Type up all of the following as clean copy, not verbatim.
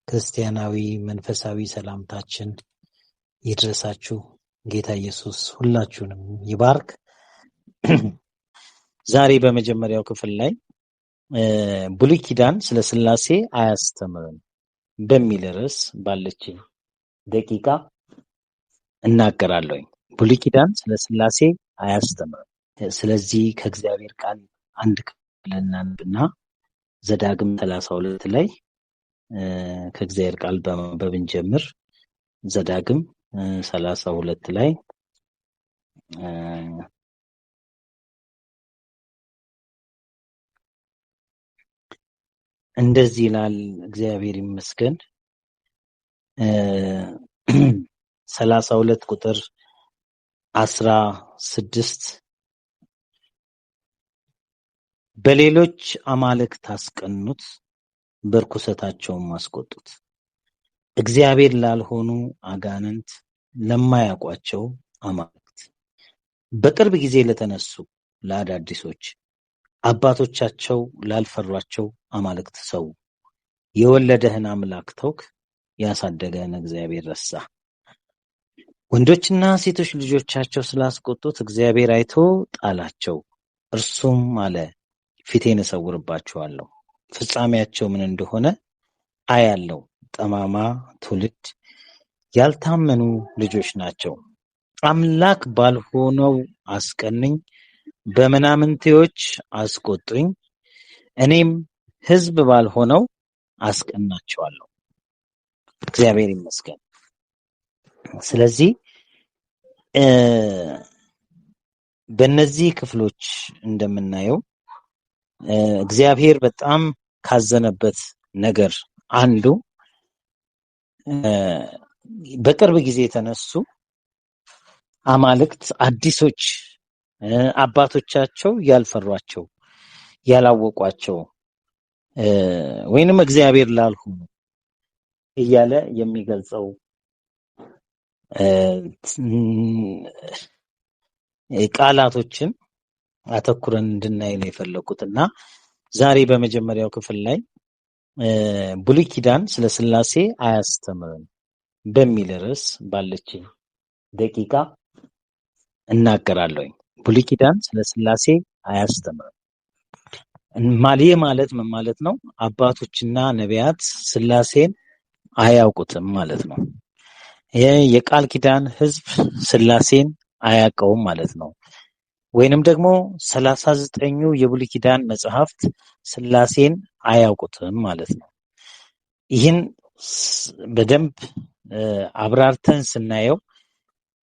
ክርስቲያናዊ መንፈሳዊ ሰላምታችን ይድረሳችሁ። ጌታ ኢየሱስ ሁላችሁንም ይባርክ። ዛሬ በመጀመሪያው ክፍል ላይ ብሉይ ኪዳን ስለ ሥላሴ አያስተምርም በሚል ርዕስ ባለች ደቂቃ እናገራለሁ። ብሉይ ኪዳን ስለ ሥላሴ አያስተምርም። ስለዚህ ከእግዚአብሔር ቃል አንድ ክፍል እናንብና ዘዳግም 32 ላይ ከእግዚአብሔር ቃል በማንበብ እንጀምር። ዘዳግም 32 ላይ እንደዚህ ይላል። እግዚአብሔር ይመስገን። 32 ቁጥር 16 በሌሎች አማልክት አስቀኑት፣ በርኩሰታቸውም አስቆጡት። እግዚአብሔር ላልሆኑ አጋንንት፣ ለማያውቋቸው አማልክት፣ በቅርብ ጊዜ ለተነሱ ለአዳዲሶች፣ አባቶቻቸው ላልፈሯቸው አማልክት ሰው። የወለደህን አምላክ ተውክ፣ ያሳደገህን እግዚአብሔር ረሳ። ወንዶችና ሴቶች ልጆቻቸው ስላስቆጡት እግዚአብሔር አይቶ ጣላቸው። እርሱም አለ፣ ፊቴን እሰውርባቸዋለሁ፣ ፍጻሜያቸው ምን እንደሆነ አያለው። ጠማማ ትውልድ፣ ያልታመኑ ልጆች ናቸው። አምላክ ባልሆነው አስቀኑኝ፣ በምናምንቴዎች አስቆጡኝ። እኔም ሕዝብ ባልሆነው አስቀናቸዋለሁ። እግዚአብሔር ይመስገን። ስለዚህ በእነዚህ ክፍሎች እንደምናየው እግዚአብሔር በጣም ካዘነበት ነገር አንዱ በቅርብ ጊዜ የተነሱ አማልክት አዲሶች፣ አባቶቻቸው ያልፈሯቸው ያላወቋቸው ወይንም እግዚአብሔር ላልሆኑ እያለ የሚገልጸው ቃላቶችን አተኩረን እንድናይ ነው የፈለኩትና ዛሬ በመጀመሪያው ክፍል ላይ ብሉይ ኪዳን ስለ ሥላሴ አያስተምርም በሚል ርዕስ ባለች ደቂቃ እናገራለሁ። ብሉይ ኪዳን ስለ ሥላሴ አያስተምርም ማለት ምን ማለት ነው? አባቶችና ነቢያት ሥላሴን አያውቁትም ማለት ነው። የቃል ኪዳን ሕዝብ ሥላሴን አያውቀውም ማለት ነው። ወይንም ደግሞ 39ኙ የብሉይ ኪዳን መጽሐፍት ሥላሴን አያውቁትም ማለት ነው። ይህን በደንብ አብራርተን ስናየው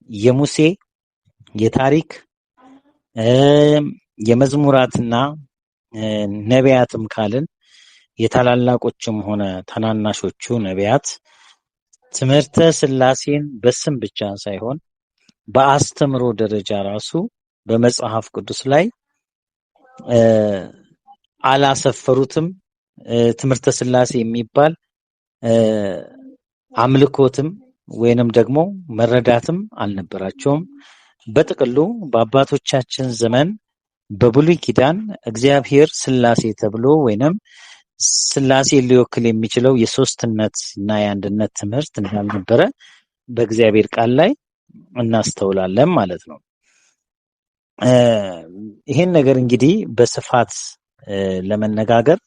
የሙሴ የታሪክ የመዝሙራትና ነቢያትም ካልን የታላላቆችም ሆነ ታናናሾቹ ነቢያት ትምህርተ ሥላሴን በስም ብቻ ሳይሆን በአስተምሮ ደረጃ ራሱ በመጽሐፍ ቅዱስ ላይ አላሰፈሩትም። ትምህርተ ሥላሴ የሚባል አምልኮትም ወይንም ደግሞ መረዳትም አልነበራቸውም። በጥቅሉ በአባቶቻችን ዘመን በብሉይ ኪዳን እግዚአብሔር ሥላሴ ተብሎ ወይንም ሥላሴ ሊወክል የሚችለው የሶስትነት እና የአንድነት ትምህርት እንዳልነበረ በእግዚአብሔር ቃል ላይ እናስተውላለን ማለት ነው። ይሄን ነገር እንግዲህ በስፋት ለመነጋገር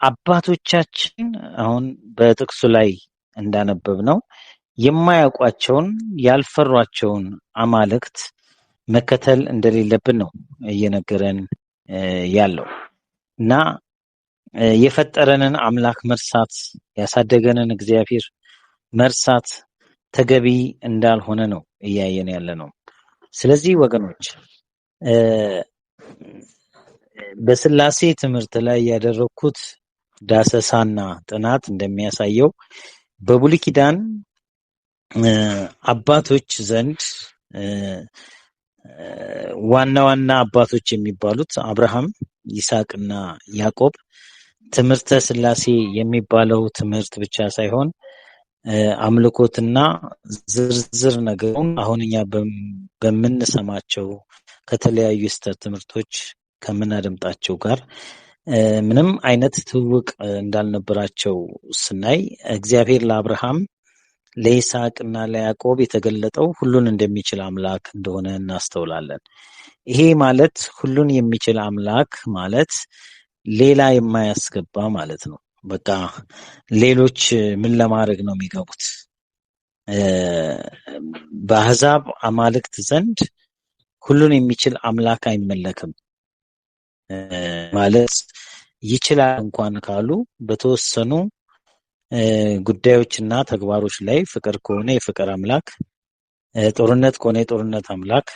አባቶቻችን አሁን በጥቅሱ ላይ እንዳነበብነው የማያውቋቸውን ያልፈሯቸውን አማልክት መከተል እንደሌለብን ነው እየነገረን ያለው እና የፈጠረንን አምላክ መርሳት፣ ያሳደገንን እግዚአብሔር መርሳት ተገቢ እንዳልሆነ ነው እያየን ያለ ነው። ስለዚህ ወገኖች በሥላሴ ትምህርት ላይ ያደረኩት ዳሰሳና ጥናት እንደሚያሳየው በብሉይ ኪዳን አባቶች ዘንድ ዋና ዋና አባቶች የሚባሉት አብርሃም፣ ይስሐቅና ያዕቆብ ትምህርተ ሥላሴ የሚባለው ትምህርት ብቻ ሳይሆን አምልኮትና ዝርዝር ነገሩን አሁን እኛ በምንሰማቸው ከተለያዩ ስህተት ትምህርቶች ከምናደምጣቸው ጋር ምንም አይነት ትውውቅ እንዳልነበራቸው ስናይ እግዚአብሔር ለአብርሃም ለይስሐቅና ለያዕቆብ የተገለጠው ሁሉን እንደሚችል አምላክ እንደሆነ እናስተውላለን። ይሄ ማለት ሁሉን የሚችል አምላክ ማለት ሌላ የማያስገባ ማለት ነው። በቃ ሌሎች ምን ለማድረግ ነው የሚገቡት? በአሕዛብ አማልክት ዘንድ ሁሉን የሚችል አምላክ አይመለክም ማለት ይችላል እንኳን ካሉ በተወሰኑ ጉዳዮችና ተግባሮች ላይ ፍቅር ከሆነ የፍቅር አምላክ፣ ጦርነት ከሆነ የጦርነት አምላክ፣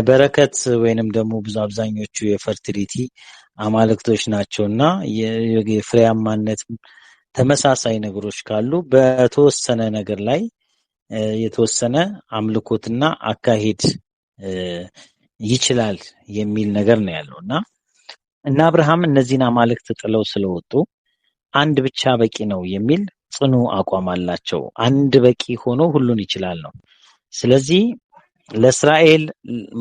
በረከት ወይንም ደግሞ ብዙ አብዛኞቹ የፈርቲሊቲ አማልክቶች ናቸውና የፍሬያማነት ተመሳሳይ ነገሮች ካሉ በተወሰነ ነገር ላይ የተወሰነ አምልኮትና አካሄድ ይችላል የሚል ነገር ነው ያለው እና አብርሃም እነዚህን አማልክት ጥለው ስለወጡ አንድ ብቻ በቂ ነው የሚል ጽኑ አቋም አላቸው። አንድ በቂ ሆኖ ሁሉን ይችላል ነው። ስለዚህ ለእስራኤል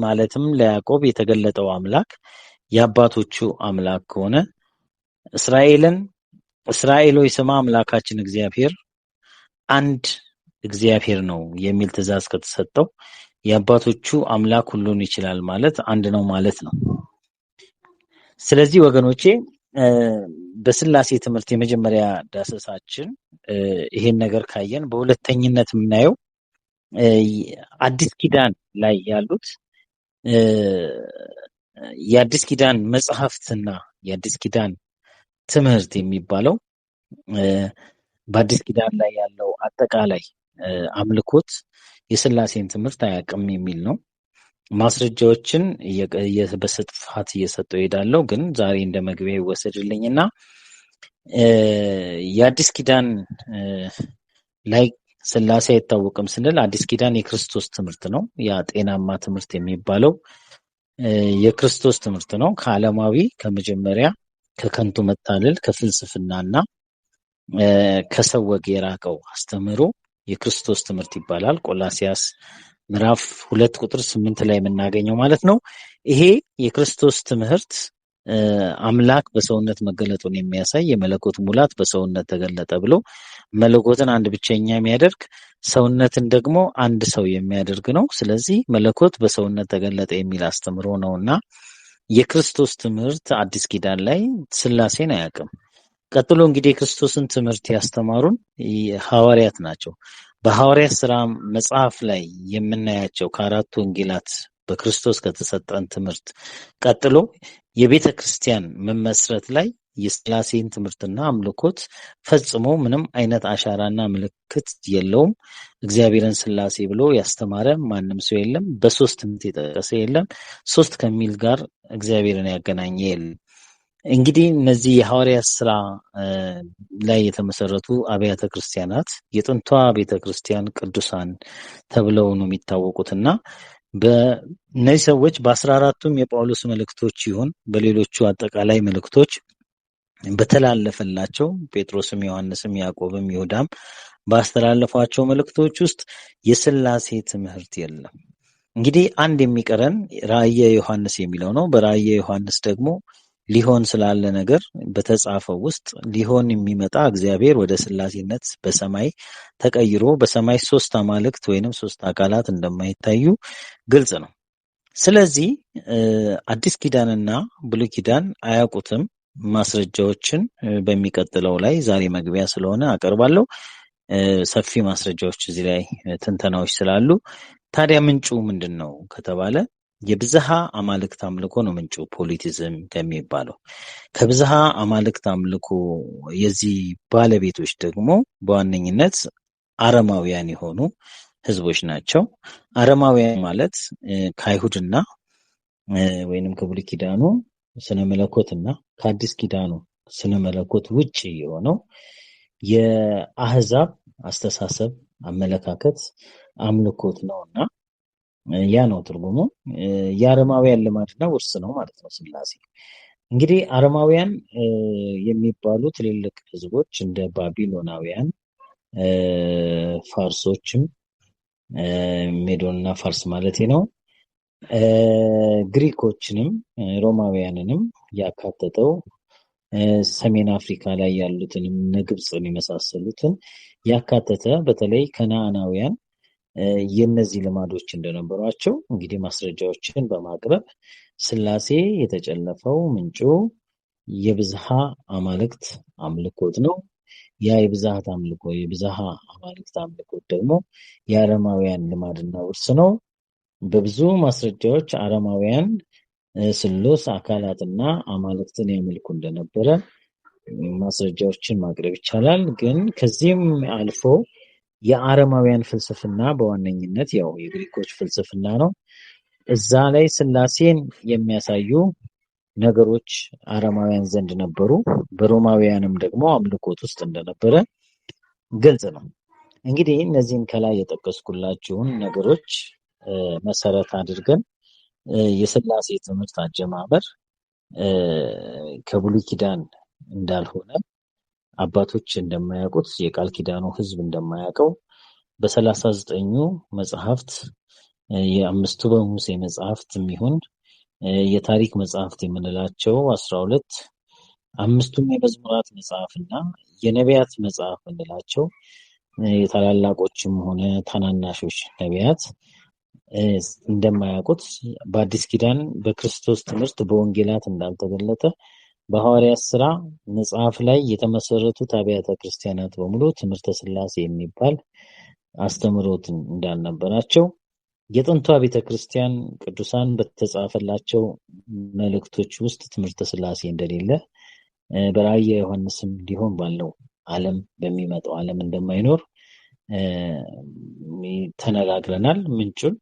ማለትም ለያዕቆብ የተገለጠው አምላክ የአባቶቹ አምላክ ከሆነ እስራኤል ሆይ ስማ አምላካችን እግዚአብሔር አንድ እግዚአብሔር ነው የሚል ትእዛዝ ከተሰጠው የአባቶቹ አምላክ ሁሉን ይችላል ማለት አንድ ነው ማለት ነው። ስለዚህ ወገኖቼ በስላሴ ትምህርት የመጀመሪያ ዳሰሳችን ይሄን ነገር ካየን በሁለተኝነት የምናየው አዲስ ኪዳን ላይ ያሉት የአዲስ ኪዳን መጽሐፍትና የአዲስ ኪዳን ትምህርት የሚባለው በአዲስ ኪዳን ላይ ያለው አጠቃላይ አምልኮት የስላሴን ትምህርት አያውቅም የሚል ነው። ማስረጃዎችን በስፋት እየሰጠው ሄዳለሁ፣ ግን ዛሬ እንደ መግቢያ ይወሰድልኝና የአዲስ ኪዳን ላይ ስላሴ አይታወቅም ስንል አዲስ ኪዳን የክርስቶስ ትምህርት ነው። ያ ጤናማ ትምህርት የሚባለው የክርስቶስ ትምህርት ነው። ከዓለማዊ ከመጀመሪያ ከከንቱ መታለል ከፍልስፍናና ከሰው ወግ የራቀው አስተምህሮ የክርስቶስ ትምህርት ይባላል። ቆላሲያስ ምዕራፍ 2 ቁጥር 8 ላይ የምናገኘው ማለት ነው። ይሄ የክርስቶስ ትምህርት አምላክ በሰውነት መገለጡን የሚያሳይ የመለኮት ሙላት በሰውነት ተገለጠ ብሎ መለኮትን አንድ ብቸኛ የሚያደርግ ሰውነትን ደግሞ አንድ ሰው የሚያደርግ ነው። ስለዚህ መለኮት በሰውነት ተገለጠ የሚል አስተምሮ ነውና የክርስቶስ ትምህርት አዲስ ኪዳን ላይ ስላሴን አያውቅም። ቀጥሎ እንግዲህ የክርስቶስን ትምህርት ያስተማሩን ሐዋርያት ናቸው። በሐዋርያት ሥራ መጽሐፍ ላይ የምናያቸው ከአራቱ ወንጌላት በክርስቶስ ከተሰጠን ትምህርት ቀጥሎ የቤተ ክርስቲያን መመስረት ላይ የስላሴን ትምህርትና አምልኮት ፈጽሞ ምንም አይነት አሻራና ምልክት የለውም። እግዚአብሔርን ስላሴ ብሎ ያስተማረ ማንም ሰው የለም። በሶስትነት የጠቀሰ የለም። ሶስት ከሚል ጋር እግዚአብሔርን ያገናኘ የለም። እንግዲህ እነዚህ የሐዋርያት ሥራ ላይ የተመሰረቱ አብያተ ክርስቲያናት የጥንቷ ቤተ ክርስቲያን ቅዱሳን ተብለው ነው የሚታወቁትና በእነዚህ ሰዎች በ14ቱም የጳውሎስ መልእክቶች ይሁን በሌሎቹ አጠቃላይ መልእክቶች በተላለፈላቸው ጴጥሮስም ዮሐንስም ያዕቆብም ይሁዳም ባስተላለፏቸው መልእክቶች ውስጥ የስላሴ ትምህርት የለም። እንግዲህ አንድ የሚቀረን ራእየ ዮሐንስ የሚለው ነው። በራእየ ዮሐንስ ደግሞ ሊሆን ስላለ ነገር በተጻፈው ውስጥ ሊሆን የሚመጣ እግዚአብሔር ወደ ስላሴነት በሰማይ ተቀይሮ በሰማይ ሶስት አማልክት ወይንም ሶስት አካላት እንደማይታዩ ግልጽ ነው። ስለዚህ አዲስ ኪዳንና ብሉይ ኪዳን አያውቁትም። ማስረጃዎችን በሚቀጥለው ላይ ዛሬ መግቢያ ስለሆነ አቀርባለሁ። ሰፊ ማስረጃዎች እዚህ ላይ ትንተናዎች ስላሉ ታዲያ ምንጩ ምንድን ነው ከተባለ የብዝሃ አማልክት አምልኮ ነው ምንጩ። ፖሊቲዝም ከሚባለው ከብዝሃ አማልክት አምልኮ የዚህ ባለቤቶች ደግሞ በዋነኝነት አረማውያን የሆኑ ህዝቦች ናቸው። አረማውያን ማለት ከአይሁድና ወይንም ከብሉይ ኪዳኑ ስነ መለኮትና ከአዲስ ኪዳኑ ስነ መለኮት ውጭ የሆነው የአህዛብ አስተሳሰብ፣ አመለካከት፣ አምልኮት ነውና ያ ነው ትርጉሙ። የአረማውያን ልማድና ውርስ ነው ማለት ነው ስላሴ። እንግዲህ አረማውያን የሚባሉ ትልልቅ ህዝቦች እንደ ባቢሎናውያን፣ ፋርሶችም ሜዶንና ፋርስ ማለት ነው፣ ግሪኮችንም ሮማውያንንም ያካተተው ሰሜን አፍሪካ ላይ ያሉትን እነ ግብፅን የመሳሰሉትን ያካተተ በተለይ ከነዓናውያን የነዚህ ልማዶች እንደነበሯቸው እንግዲህ ማስረጃዎችን በማቅረብ ስላሴ የተጨለፈው ምንጩ የብዝሃ አማልክት አምልኮት ነው። ያ የብዝሃት አምልኮ የብዝሃ አማልክት አምልኮት ደግሞ የአረማውያን ልማድና ውርስ ነው። በብዙ ማስረጃዎች አረማውያን ስሉስ አካላትና አማልክትን ያመልኩ እንደነበረ ማስረጃዎችን ማቅረብ ይቻላል። ግን ከዚህም አልፎ የአረማውያን ፍልስፍና በዋነኝነት ያው የግሪኮች ፍልስፍና ነው። እዛ ላይ ስላሴን የሚያሳዩ ነገሮች አረማውያን ዘንድ ነበሩ። በሮማውያንም ደግሞ አምልኮት ውስጥ እንደነበረ ግልጽ ነው። እንግዲህ እነዚህን ከላይ የጠቀስኩላችሁን ነገሮች መሰረት አድርገን የስላሴ ትምህርት አጀማመር ከብሉይ ኪዳን እንዳልሆነ አባቶች እንደማያውቁት የቃል ኪዳኑ ሕዝብ እንደማያውቀው በ39ኙ መጽሐፍት የአምስቱ በሙሴ መጽሐፍት የሚሆን የታሪክ መጽሐፍት የምንላቸው 12 አምስቱም የመዝሙራት መጽሐፍና የነቢያት መጽሐፍ የምንላቸው የታላላቆችም ሆነ ታናናሾች ነቢያት እንደማያውቁት በአዲስ ኪዳን በክርስቶስ ትምህርት በወንጌላት እንዳልተገለጠ በሐዋርያት ሥራ መጽሐፍ ላይ የተመሰረቱት አብያተ ክርስቲያናት በሙሉ ትምህርተ ስላሴ የሚባል አስተምህሮት እንዳልነበራቸው የጥንቷ ቤተክርስቲያን ቅዱሳን በተጻፈላቸው መልእክቶች ውስጥ ትምህርተ ስላሴ እንደሌለ በራእየ ዮሐንስም ሊሆን ባለው ዓለም በሚመጣው ዓለም እንደማይኖር ተነጋግረናል። ምንጩን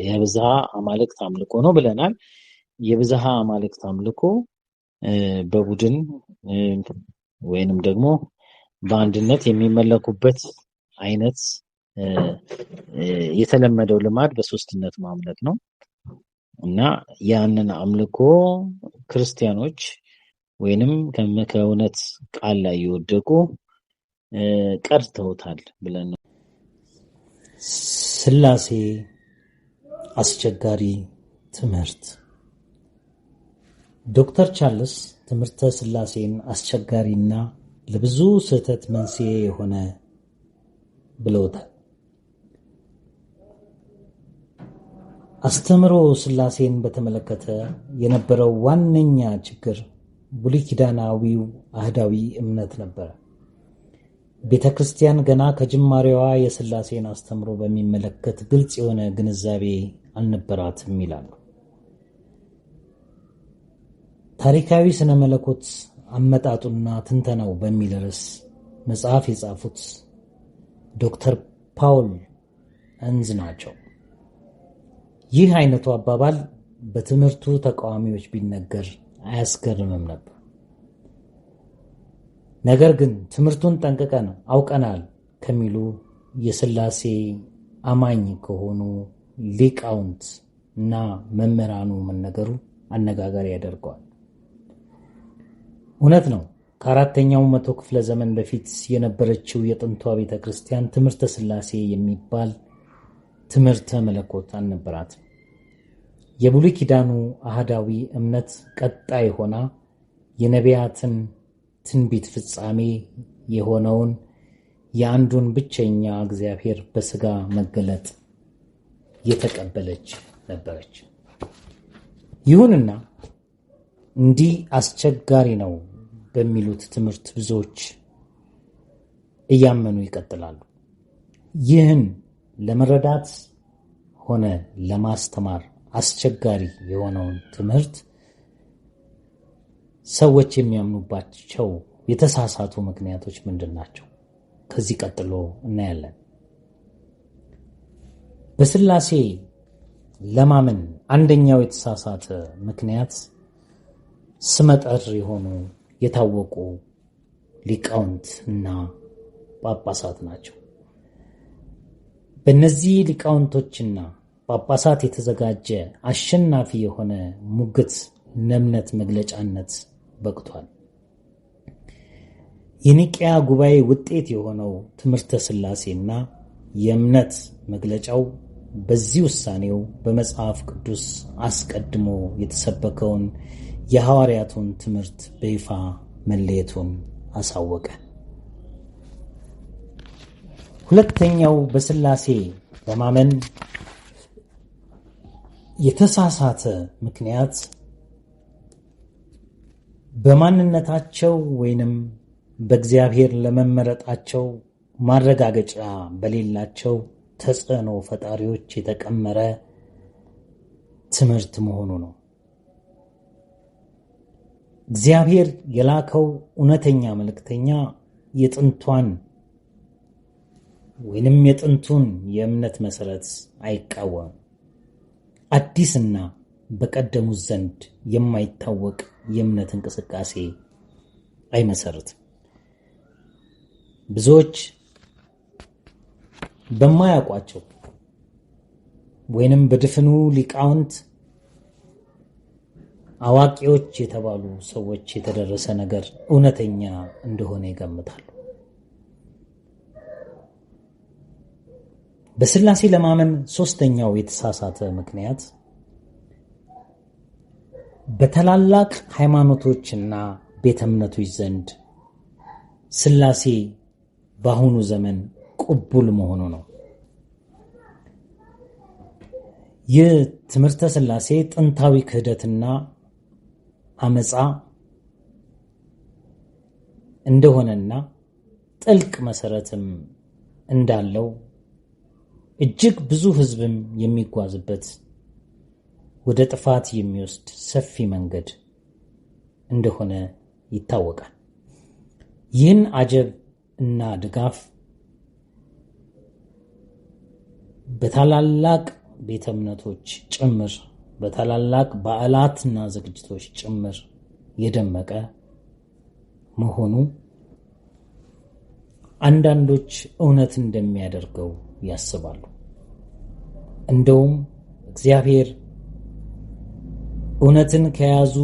የብዝሃ አማልክት አምልኮ ነው ብለናል። የብዝሃ አማልክት አምልኮ በቡድን ወይንም ደግሞ በአንድነት የሚመለኩበት አይነት የተለመደው ልማድ በሶስትነት ማምለክ ነው እና ያንን አምልኮ ክርስቲያኖች ወይንም ከእውነት ቃል ላይ የወደቁ ቀርተውታል ብለን ነው። ስላሴ አስቸጋሪ ትምህርት። ዶክተር ቻርልስ ትምህርተ ስላሴን አስቸጋሪና ለብዙ ስህተት መንስኤ የሆነ ብለውታል። አስተምሮ ስላሴን በተመለከተ የነበረው ዋነኛ ችግር ብሉይ ኪዳናዊው አህዳዊ እምነት ነበረ። ቤተ ክርስቲያን ገና ከጅማሬዋ የስላሴን አስተምሮ በሚመለከት ግልጽ የሆነ ግንዛቤ አልነበራትም ይላሉ። ታሪካዊ ስነ መለኮት አመጣጡና ትንተናው በሚል ርዕስ መጽሐፍ የጻፉት ዶክተር ፓውል እንዝ ናቸው። ይህ አይነቱ አባባል በትምህርቱ ተቃዋሚዎች ቢነገር አያስገርምም ነበር። ነገር ግን ትምህርቱን ጠንቅቀን አውቀናል ከሚሉ የስላሴ አማኝ ከሆኑ ሊቃውንት እና መምህራኑ መነገሩ አነጋጋሪ ያደርገዋል። እውነት ነው። ከአራተኛው መቶ ክፍለ ዘመን በፊት የነበረችው የጥንቷ ቤተ ክርስቲያን ትምህርተ ስላሴ የሚባል ትምህርተ መለኮት አልነበራትም። የብሉይ ኪዳኑ አህዳዊ እምነት ቀጣይ ሆና የነቢያትን ትንቢት ፍጻሜ የሆነውን የአንዱን ብቸኛ እግዚአብሔር በስጋ መገለጥ የተቀበለች ነበረች። ይሁንና እንዲህ አስቸጋሪ ነው በሚሉት ትምህርት ብዙዎች እያመኑ ይቀጥላሉ። ይህን ለመረዳት ሆነ ለማስተማር አስቸጋሪ የሆነውን ትምህርት ሰዎች የሚያምኑባቸው የተሳሳቱ ምክንያቶች ምንድን ናቸው? ከዚህ ቀጥሎ እናያለን። በስላሴ ለማመን አንደኛው የተሳሳተ ምክንያት ስመጠር የሆኑ የታወቁ ሊቃውንት እና ጳጳሳት ናቸው። በእነዚህ ሊቃውንቶችና ጳጳሳት የተዘጋጀ አሸናፊ የሆነ ሙግት ለእምነት መግለጫነት በቅቷል። የኒቅያ ጉባኤ ውጤት የሆነው ትምህርተ ስላሴና የእምነት መግለጫው በዚህ ውሳኔው በመጽሐፍ ቅዱስ አስቀድሞ የተሰበከውን የሐዋርያቱን ትምህርት በይፋ መለየቱን አሳወቀ። ሁለተኛው በሥላሴ ለማመን የተሳሳተ ምክንያት በማንነታቸው ወይንም በእግዚአብሔር ለመመረጣቸው ማረጋገጫ በሌላቸው ተጽዕኖ ፈጣሪዎች የተቀመረ ትምህርት መሆኑ ነው። እግዚአብሔር የላከው እውነተኛ መልእክተኛ የጥንቱን የእምነት መሰረት አይቃወምም። አዲስና በቀደሙት ዘንድ የማይታወቅ የእምነት እንቅስቃሴ አይመሰርትም። ብዙዎች በማያውቋቸው ወይንም በድፍኑ ሊቃውንት አዋቂዎች የተባሉ ሰዎች የተደረሰ ነገር እውነተኛ እንደሆነ ይገምታሉ። በሥላሴ ለማመን ሶስተኛው የተሳሳተ ምክንያት በታላላቅ ሃይማኖቶችና ቤተ እምነቶች ዘንድ ሥላሴ በአሁኑ ዘመን ቅቡል መሆኑ ነው። ይህ ትምህርተ ሥላሴ ጥንታዊ ክህደትና አመፃ እንደሆነና ጥልቅ መሰረትም እንዳለው እጅግ ብዙ ሕዝብም የሚጓዝበት ወደ ጥፋት የሚወስድ ሰፊ መንገድ እንደሆነ ይታወቃል። ይህን አጀብ እና ድጋፍ በታላላቅ ቤተ እምነቶች ጭምር በታላላቅ በዓላትና ዝግጅቶች ጭምር የደመቀ መሆኑ አንዳንዶች እውነት እንደሚያደርገው ያስባሉ። እንደውም እግዚአብሔር እውነትን ከያዙ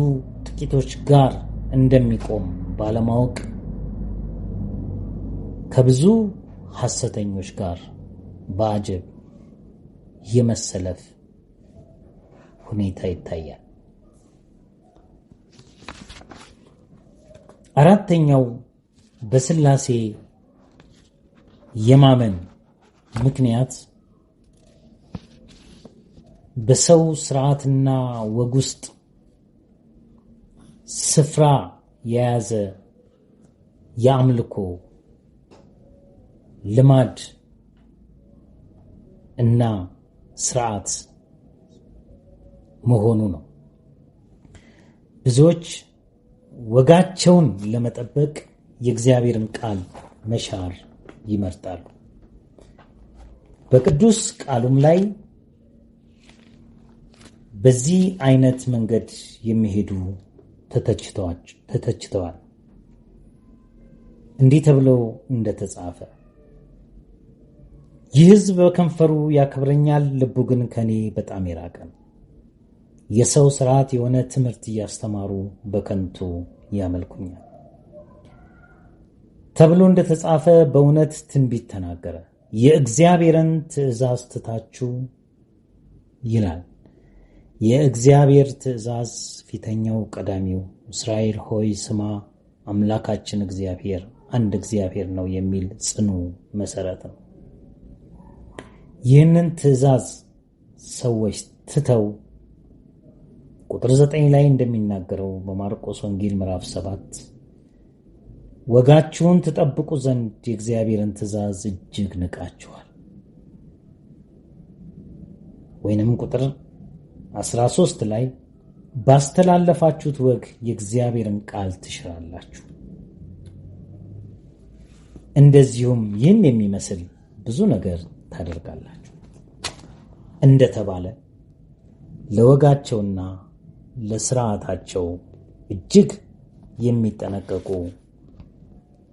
ጥቂቶች ጋር እንደሚቆም ባለማወቅ ከብዙ ሐሰተኞች ጋር በአጀብ የመሰለፍ ሁኔታ ይታያል። አራተኛው በሥላሴ የማመን ምክንያት በሰው ስርዓትና ወግ ውስጥ ስፍራ የያዘ የአምልኮ ልማድ እና ስርዓት መሆኑ ነው። ብዙዎች ወጋቸውን ለመጠበቅ የእግዚአብሔርን ቃል መሻር ይመርጣሉ። በቅዱስ ቃሉም ላይ በዚህ አይነት መንገድ የሚሄዱ ተተችተዋል። እንዲህ ተብሎ እንደተጻፈ ይህ ሕዝብ በከንፈሩ ያከብረኛል፣ ልቡ ግን ከኔ በጣም የራቀ ነው። የሰው ስርዓት የሆነ ትምህርት እያስተማሩ በከንቱ ያመልኩኛል ተብሎ እንደተጻፈ በእውነት ትንቢት ተናገረ። የእግዚአብሔርን ትእዛዝ ትታችሁ ይላል። የእግዚአብሔር ትእዛዝ ፊተኛው ቀዳሚው እስራኤል ሆይ ስማ፣ አምላካችን እግዚአብሔር አንድ እግዚአብሔር ነው የሚል ጽኑ መሰረት ነው። ይህንን ትእዛዝ ሰዎች ትተው ቁጥር 9 ላይ እንደሚናገረው በማርቆስ ወንጌል ምዕራፍ 7 ወጋችሁን ትጠብቁ ዘንድ የእግዚአብሔርን ትእዛዝ እጅግ ንቃችኋል። ወይንም ቁጥር 13 ላይ ባስተላለፋችሁት ወግ የእግዚአብሔርን ቃል ትሽራላችሁ። እንደዚሁም ይህን የሚመስል ብዙ ነገር ታደርጋላችሁ እንደተባለ ለወጋቸውና ለስርዓታቸው እጅግ የሚጠነቀቁ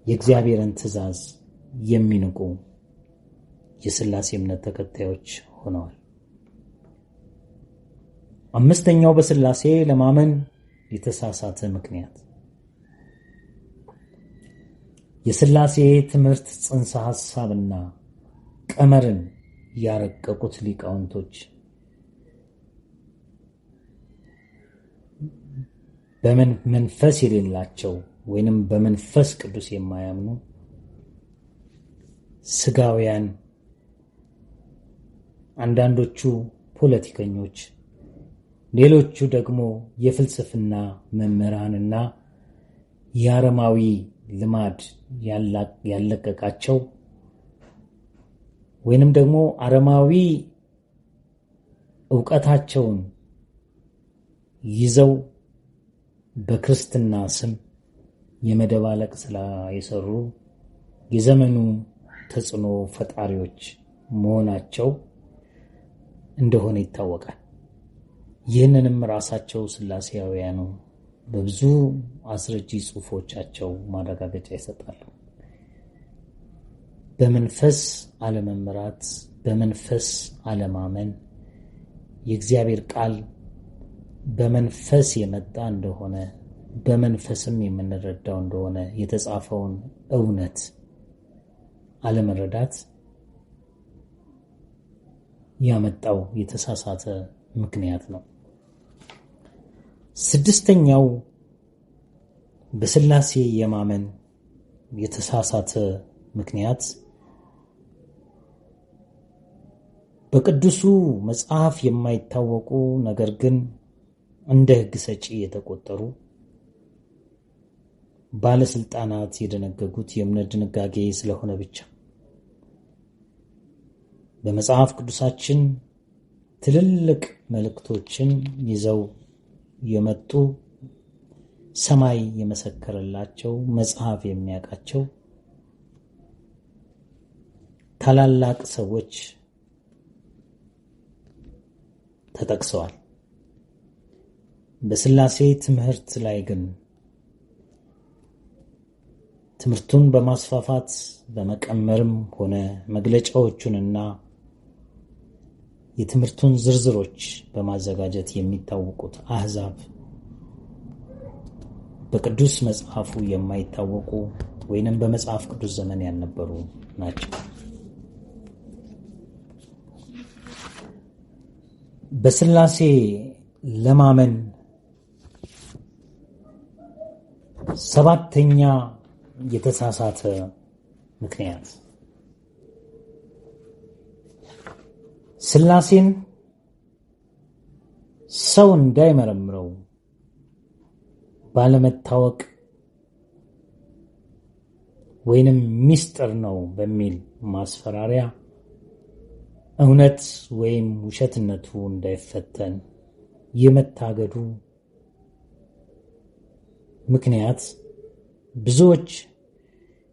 የእግዚአብሔርን ትእዛዝ የሚንቁ የሥላሴ እምነት ተከታዮች ሆነዋል። አምስተኛው በሥላሴ ለማመን የተሳሳተ ምክንያት የሥላሴ ትምህርት ጽንሰ ሐሳብና ቀመርን ያረቀቁት ሊቃውንቶች መንፈስ የሌላቸው ወይንም በመንፈስ ቅዱስ የማያምኑ ስጋውያን፣ አንዳንዶቹ ፖለቲከኞች፣ ሌሎቹ ደግሞ የፍልስፍና መምህራንና የአረማዊ ልማድ ያለቀቃቸው ወይንም ደግሞ አረማዊ ዕውቀታቸውን ይዘው በክርስትና ስም የመደባለቅ ስራ የሰሩ የዘመኑ ተጽዕኖ ፈጣሪዎች መሆናቸው እንደሆነ ይታወቃል። ይህንንም ራሳቸው ሥላሴያውያኑ በብዙ አስረጂ ጽሑፎቻቸው ማረጋገጫ ይሰጣሉ። በመንፈስ አለመመራት፣ በመንፈስ አለማመን፣ የእግዚአብሔር ቃል በመንፈስ የመጣ እንደሆነ በመንፈስም የምንረዳው እንደሆነ የተጻፈውን እውነት አለመረዳት ያመጣው የተሳሳተ ምክንያት ነው። ስድስተኛው በሥላሴ የማመን የተሳሳተ ምክንያት በቅዱሱ መጽሐፍ የማይታወቁ ነገር ግን እንደ ሕግ ሰጪ የተቆጠሩ ባለስልጣናት የደነገጉት የእምነት ድንጋጌ ስለሆነ ብቻ በመጽሐፍ ቅዱሳችን ትልልቅ መልእክቶችን ይዘው የመጡ ሰማይ የመሰከረላቸው መጽሐፍ የሚያውቃቸው ታላላቅ ሰዎች ተጠቅሰዋል። በሥላሴ ትምህርት ላይ ግን ትምህርቱን በማስፋፋት በመቀመርም ሆነ መግለጫዎቹንና የትምህርቱን ዝርዝሮች በማዘጋጀት የሚታወቁት አሕዛብ በቅዱስ መጽሐፉ የማይታወቁ ወይንም በመጽሐፍ ቅዱስ ዘመን ያልነበሩ ናቸው። በሥላሴ ለማመን ሰባተኛ የተሳሳተ ምክንያት ሥላሴን ሰው እንዳይመረምረው ባለመታወቅ ወይንም ሚስጥር ነው በሚል ማስፈራሪያ እውነት ወይም ውሸትነቱ እንዳይፈተን የመታገዱ ምክንያት ብዙዎች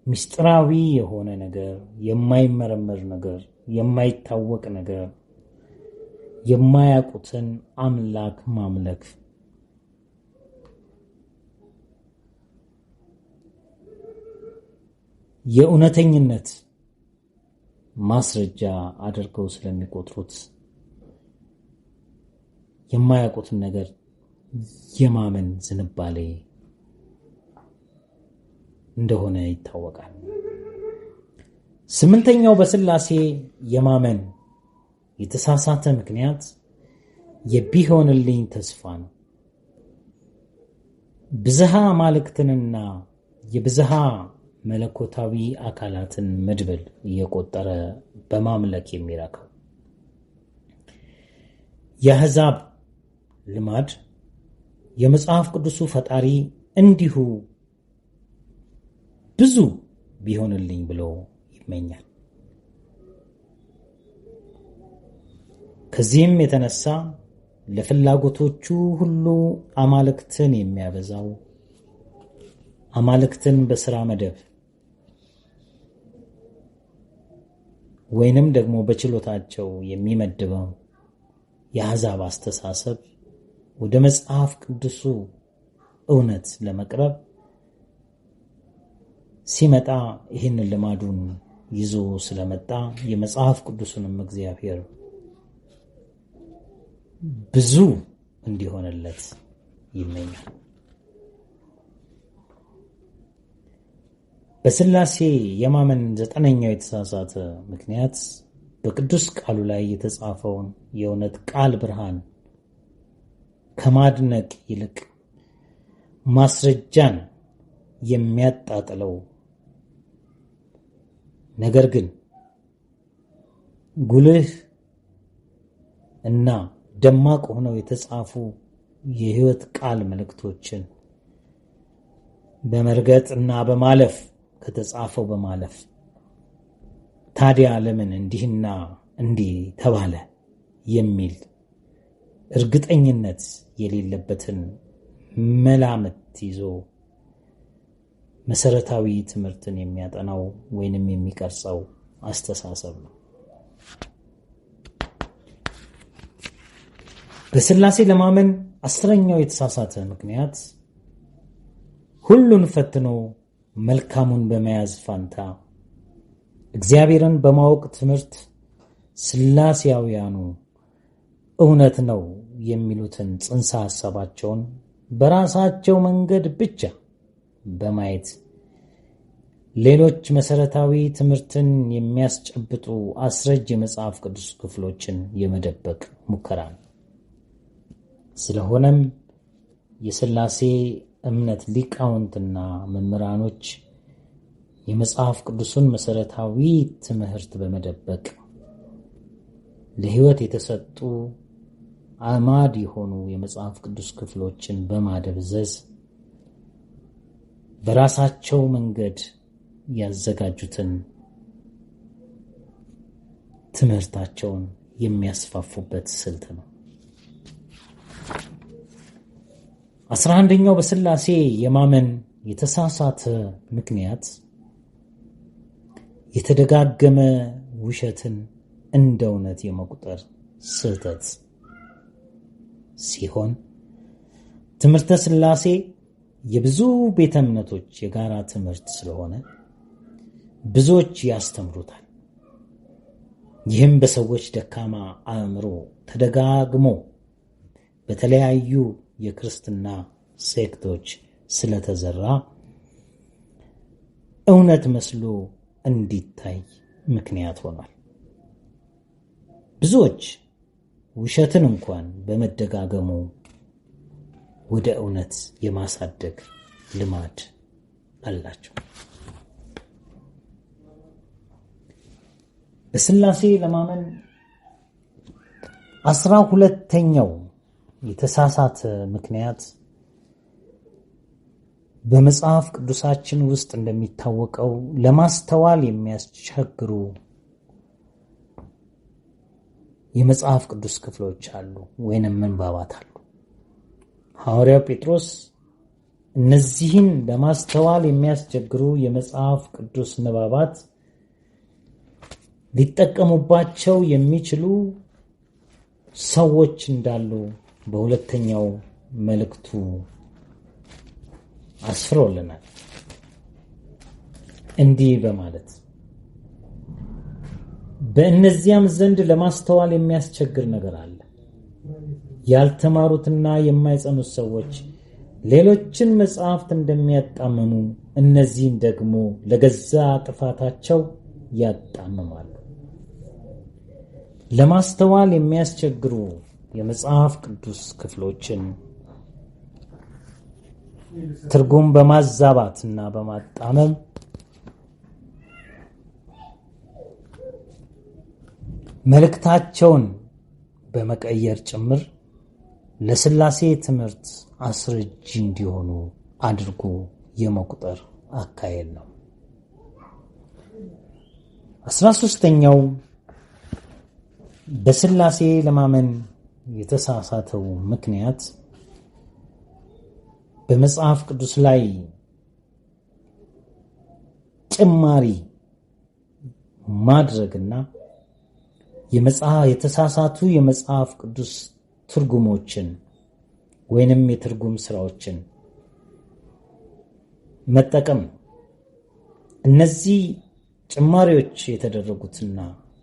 ሚስጥራዊ የሆነ ነገር፣ የማይመረመር ነገር፣ የማይታወቅ ነገር፣ የማያውቁትን አምላክ ማምለክ የእውነተኝነት ማስረጃ አድርገው ስለሚቆጥሩት የማያውቁትን ነገር የማመን ዝንባሌ እንደሆነ ይታወቃል። ስምንተኛው በሥላሴ የማመን የተሳሳተ ምክንያት የቢሆንልኝ ተስፋ ነው። ብዝሃ አማልክትንና የብዝሃ መለኮታዊ አካላትን መድብል እየቆጠረ በማምለክ የሚረካው የአሕዛብ ልማድ የመጽሐፍ ቅዱሱ ፈጣሪ እንዲሁ ብዙ ቢሆንልኝ ብሎ ይመኛል። ከዚህም የተነሳ ለፍላጎቶቹ ሁሉ አማልክትን የሚያበዛው አማልክትን በሥራ መደብ ወይንም ደግሞ በችሎታቸው የሚመድበው የአሕዛብ አስተሳሰብ ወደ መጽሐፍ ቅዱሱ እውነት ለመቅረብ ሲመጣ ይህንን ልማዱን ይዞ ስለመጣ የመጽሐፍ ቅዱስንም እግዚአብሔር ብዙ እንዲሆንለት ይመኛል። በሥላሴ የማመን ዘጠነኛው የተሳሳተ ምክንያት በቅዱስ ቃሉ ላይ የተጻፈውን የእውነት ቃል ብርሃን ከማድነቅ ይልቅ ማስረጃን የሚያጣጥለው ነገር ግን ጉልህ እና ደማቅ ሆነው የተጻፉ የሕይወት ቃል መልእክቶችን በመርገጥ እና በማለፍ ከተጻፈው በማለፍ ታዲያ ለምን እንዲህና እንዲህ ተባለ የሚል እርግጠኝነት የሌለበትን መላምት ይዞ መሰረታዊ ትምህርትን የሚያጠናው ወይንም የሚቀርጸው አስተሳሰብ ነው። በሥላሴ ለማመን 10ኛው የተሳሳተ ምክንያት ሁሉን ፈትኖ መልካሙን በመያዝ ፋንታ እግዚአብሔርን በማወቅ ትምህርት ሥላሴያውያኑ እውነት ነው የሚሉትን ጽንሰ ሐሳባቸውን በራሳቸው መንገድ ብቻ በማየት ሌሎች መሰረታዊ ትምህርትን የሚያስጨብጡ አስረጅ የመጽሐፍ ቅዱስ ክፍሎችን የመደበቅ ሙከራ ነው። ስለሆነም የሥላሴ እምነት ሊቃውንትና መምህራኖች የመጽሐፍ ቅዱስን መሰረታዊ ትምህርት በመደበቅ ለሕይወት የተሰጡ አዕማድ የሆኑ የመጽሐፍ ቅዱስ ክፍሎችን በማደብዘዝ በራሳቸው መንገድ ያዘጋጁትን ትምህርታቸውን የሚያስፋፉበት ስልት ነው። 11ኛው በሥላሴ የማመን የተሳሳተ ምክንያት የተደጋገመ ውሸትን እንደ እውነት የመቁጠር ስህተት ሲሆን ትምህርተ ሥላሴ የብዙ ቤተ እምነቶች የጋራ ትምህርት ስለሆነ ብዙዎች ያስተምሩታል። ይህም በሰዎች ደካማ አእምሮ ተደጋግሞ በተለያዩ የክርስትና ሴክቶች ስለተዘራ እውነት መስሎ እንዲታይ ምክንያት ሆኗል። ብዙዎች ውሸትን እንኳን በመደጋገሙ ወደ እውነት የማሳደግ ልማድ አላቸው። በሥላሴ ለማመን 12ኛው የተሳሳተ ምክንያት በመጽሐፍ ቅዱሳችን ውስጥ እንደሚታወቀው ለማስተዋል የሚያስቸግሩ የመጽሐፍ ቅዱስ ክፍሎች አሉ ወይንም ምንባባት አሉ። ሐዋርያው ጴጥሮስ እነዚህን ለማስተዋል የሚያስቸግሩ የመጽሐፍ ቅዱስ ንባባት ሊጠቀሙባቸው የሚችሉ ሰዎች እንዳሉ በሁለተኛው መልእክቱ አስፍሮልናል። እንዲህ በማለት በእነዚያም ዘንድ ለማስተዋል የሚያስቸግር ነገር አለ። ያልተማሩትና የማይጸኑት ሰዎች ሌሎችን መጽሐፍት እንደሚያጣምሙ እነዚህን ደግሞ ለገዛ ጥፋታቸው ያጣምማሉ። ለማስተዋል የሚያስቸግሩ የመጽሐፍ ቅዱስ ክፍሎችን ትርጉም በማዛባትና በማጣመም መልእክታቸውን በመቀየር ጭምር ለሥላሴ ትምህርት አስረጂ እንዲሆኑ አድርጎ የመቁጠር አካሄድ ነው። 13ኛው በሥላሴ ለማመን የተሳሳተው ምክንያት በመጽሐፍ ቅዱስ ላይ ጭማሪ ማድረግና የተሳሳቱ የመጽሐፍ ቅዱስ ትርጉሞችን ወይንም የትርጉም ስራዎችን መጠቀም። እነዚህ ጭማሪዎች የተደረጉትና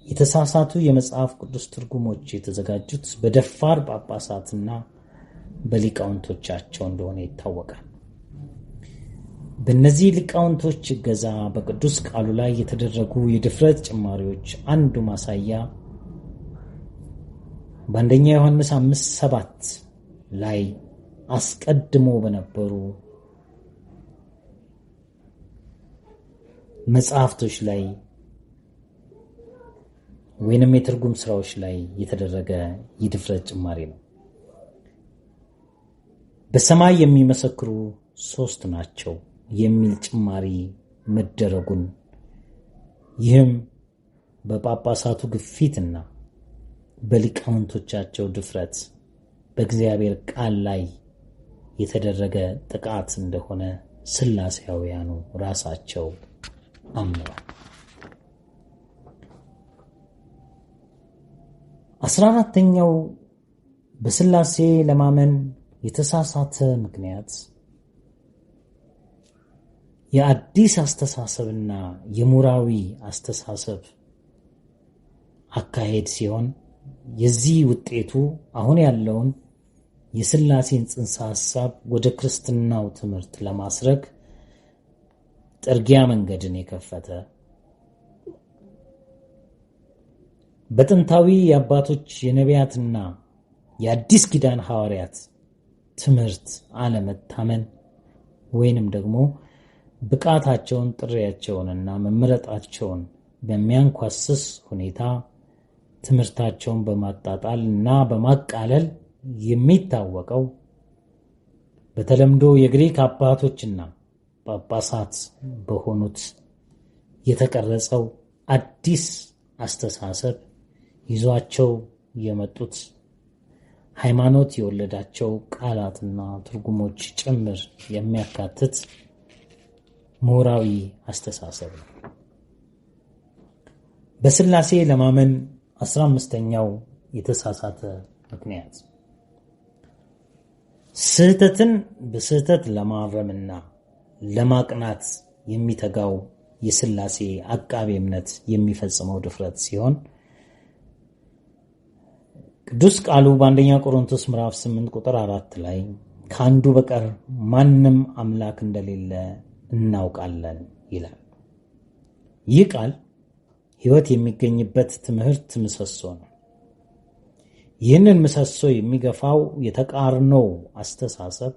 የተሳሳቱ የመጽሐፍ ቅዱስ ትርጉሞች የተዘጋጁት በደፋር ጳጳሳትና በሊቃውንቶቻቸው እንደሆነ ይታወቃል። በእነዚህ ሊቃውንቶች እገዛ በቅዱስ ቃሉ ላይ የተደረጉ የድፍረት ጭማሪዎች አንዱ ማሳያ በአንደኛ ዮሐንስ 5:7 ላይ አስቀድሞ በነበሩ መጽሐፍቶች ላይ ወይንም የትርጉም ስራዎች ላይ የተደረገ የድፍረት ጭማሪ ነው። በሰማይ የሚመሰክሩ 3 ናቸው የሚል ጭማሪ መደረጉን፣ ይህም በጳጳሳቱ ግፊትና በሊቃውንቶቻቸው ድፍረት በእግዚአብሔር ቃል ላይ የተደረገ ጥቃት እንደሆነ ሥላሴያውያኑ ራሳቸው አምነዋል። 14ኛው በሥላሴ ለማመን የተሳሳተ ምክንያት የአዲስ አስተሳሰብና የሙራዊ አስተሳሰብ አካሄድ ሲሆን የዚህ ውጤቱ አሁን ያለውን የሥላሴን ጽንሰ ሐሳብ ወደ ክርስትናው ትምህርት ለማስረግ ጥርጊያ መንገድን የከፈተ፣ በጥንታዊ የአባቶች የነቢያትና የአዲስ ኪዳን ሐዋርያት ትምህርት አለመታመን ወይንም ደግሞ ብቃታቸውን፣ ጥሪያቸውንና መመረጣቸውን በሚያንኳስስ ሁኔታ ትምህርታቸውን በማጣጣል እና በማቃለል የሚታወቀው በተለምዶ የግሪክ አባቶችና ጳጳሳት በሆኑት የተቀረጸው አዲስ አስተሳሰብ ይዟቸው የመጡት ሃይማኖት የወለዳቸው ቃላትና ትርጉሞች ጭምር የሚያካትት ምሁራዊ አስተሳሰብ ነው። በሥላሴ ለማመን 15ኛው የተሳሳተ ምክንያት ስህተትን በስህተት ለማረምና ለማቅናት የሚተጋው የሥላሴ አቃቤ እምነት የሚፈጽመው ድፍረት ሲሆን ቅዱስ ቃሉ በአንደኛ ቆሮንቶስ ምዕራፍ 8 ቁጥር 4 ላይ ከአንዱ በቀር ማንም አምላክ እንደሌለ እናውቃለን ይላል። ይህ ቃል ሕይወት የሚገኝበት ትምህርት ምሰሶ ነው። ይህንን ምሰሶ የሚገፋው የተቃርኖው አስተሳሰብ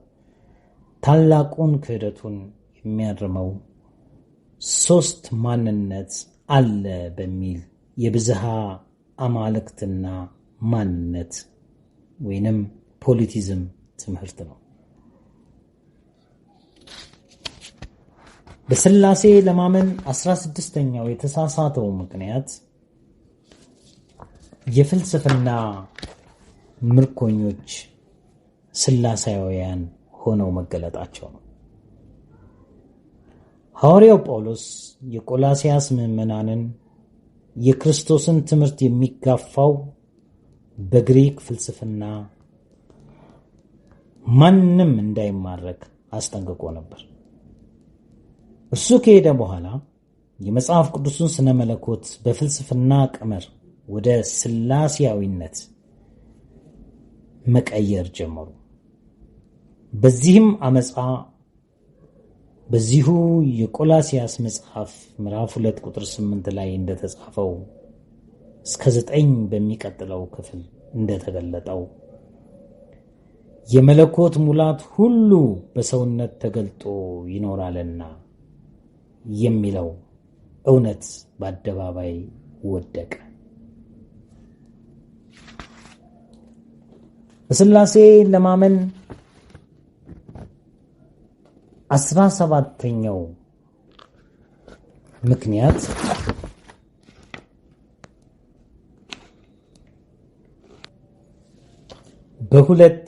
ታላቁን ክህደቱን የሚያርመው 3 ማንነት አለ በሚል የብዝሃ አማልክትና ማንነት ወይንም ፖሊቲዝም ትምህርት ነው። በሥላሴ ለማመን 16ኛው የተሳሳተው ምክንያት የፍልስፍና ምርኮኞች ሥላሴያውያን ሆነው መገለጣቸው ነው። ሐዋርያው ጳውሎስ የቆላስያስ ምዕመናንን የክርስቶስን ትምህርት የሚጋፋው በግሪክ ፍልስፍና ማንም እንዳይማረክ አስጠንቅቆ ነበር። እርሱ ከሄደ በኋላ የመጽሐፍ ቅዱስን ስነ መለኮት በፍልስፍና ቀመር ወደ ሥላሴያዊነት መቀየር ጀመሩ። በዚህም አመፃ በዚሁ የቆላስያስ መጽሐፍ ምዕራፍ 2 ቁጥር 8 ላይ እንደተጻፈው እስከ 9 በሚቀጥለው ክፍል እንደተገለጠው የመለኮት ሙላት ሁሉ በሰውነት ተገልጦ ይኖራልና የሚለው እውነት በአደባባይ ወደቀ። በሥላሴ ለማመን 17ኛው ምክንያት በሁለት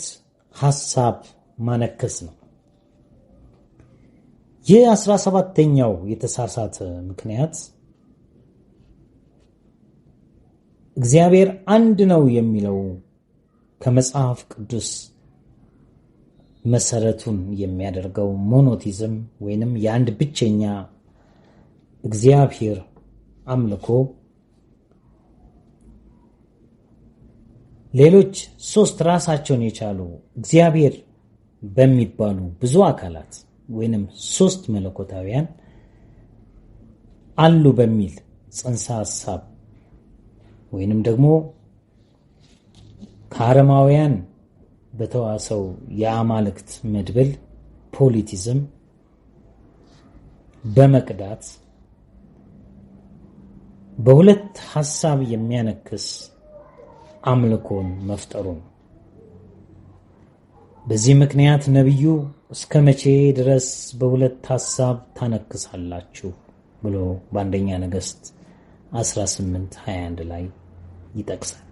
ሐሳብ ማነከስ ነው። ይህ 17ኛው የተሳሳተ ምክንያት እግዚአብሔር አንድ ነው የሚለው ከመጽሐፍ ቅዱስ መሰረቱን የሚያደርገው ሞኖቲዝም ወይንም የአንድ ብቸኛ እግዚአብሔር አምልኮ ሌሎች 3 ራሳቸውን የቻሉ እግዚአብሔር በሚባሉ ብዙ አካላት ወይንም 3 መለኮታውያን አሉ በሚል ጽንሰ ሐሳብ ወይንም ደግሞ ከአረማውያን በተዋሰው የአማልክት መድብል ፖሊቲዝም በመቅዳት በሁለት ሐሳብ የሚያነክስ አምልኮን መፍጠሩ ነው። በዚህ ምክንያት ነቢዩ እስከ መቼ ድረስ በሁለት ሐሳብ ታነክሳላችሁ ብሎ በአንደኛ ነገሥት 18:21 ላይ ይጠቅሳል።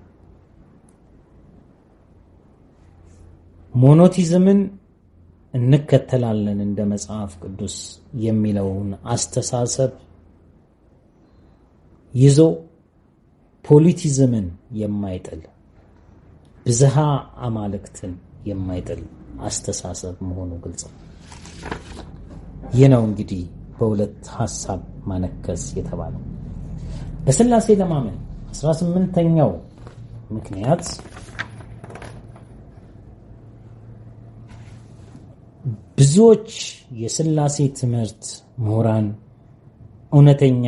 ሞኖቲዝምን እንከተላለን እንደ መጽሐፍ ቅዱስ የሚለውን አስተሳሰብ ይዞ ፖሊቲዝምን የማይጥል ብዝሃ አማልክትን የማይጥል አስተሳሰብ መሆኑ ግልጽ ነው። ይህ ነው እንግዲህ በሁለት ሐሳብ ማነከስ የተባለው። በሥላሴ ለማመን 18ኛው ምክንያት ብዙዎች የሥላሴ ትምህርት ምሁራን እውነተኛ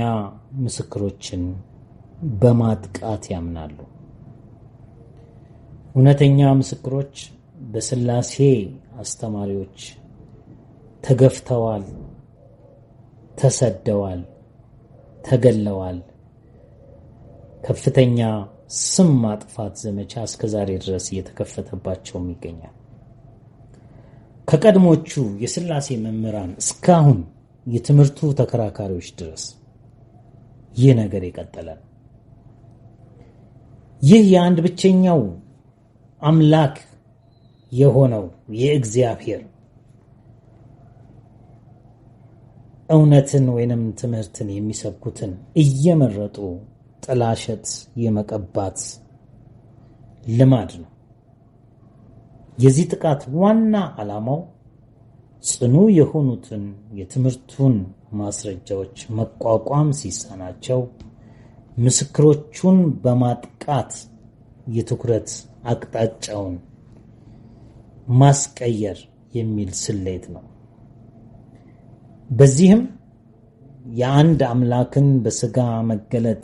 ምስክሮችን በማጥቃት ያምናሉ። እውነተኛ ምስክሮች በሥላሴ አስተማሪዎች ተገፍተዋል፣ ተሰደዋል፣ ተገለዋል። ከፍተኛ ስም ማጥፋት ዘመቻ እስከዛሬ ድረስ እየተከፈተባቸውም ይገኛል። ከቀድሞቹ የሥላሴ መምህራን እስካሁን የትምህርቱ ተከራካሪዎች ድረስ ይህ ነገር የቀጠለ ነው። ይህ የአንድ ብቸኛው አምላክ የሆነው የእግዚአብሔር እውነትን ወይንም ትምህርትን የሚሰብኩትን እየመረጡ ጥላሸት የመቀባት ልማድ ነው። የዚህ ጥቃት ዋና ዓላማው ጽኑ የሆኑትን የትምህርቱን ማስረጃዎች መቋቋም ሲሳናቸው ምስክሮቹን በማጥቃት የትኩረት አቅጣጫውን ማስቀየር የሚል ስሌት ነው። በዚህም የአንድ አምላክን በሥጋ መገለጥ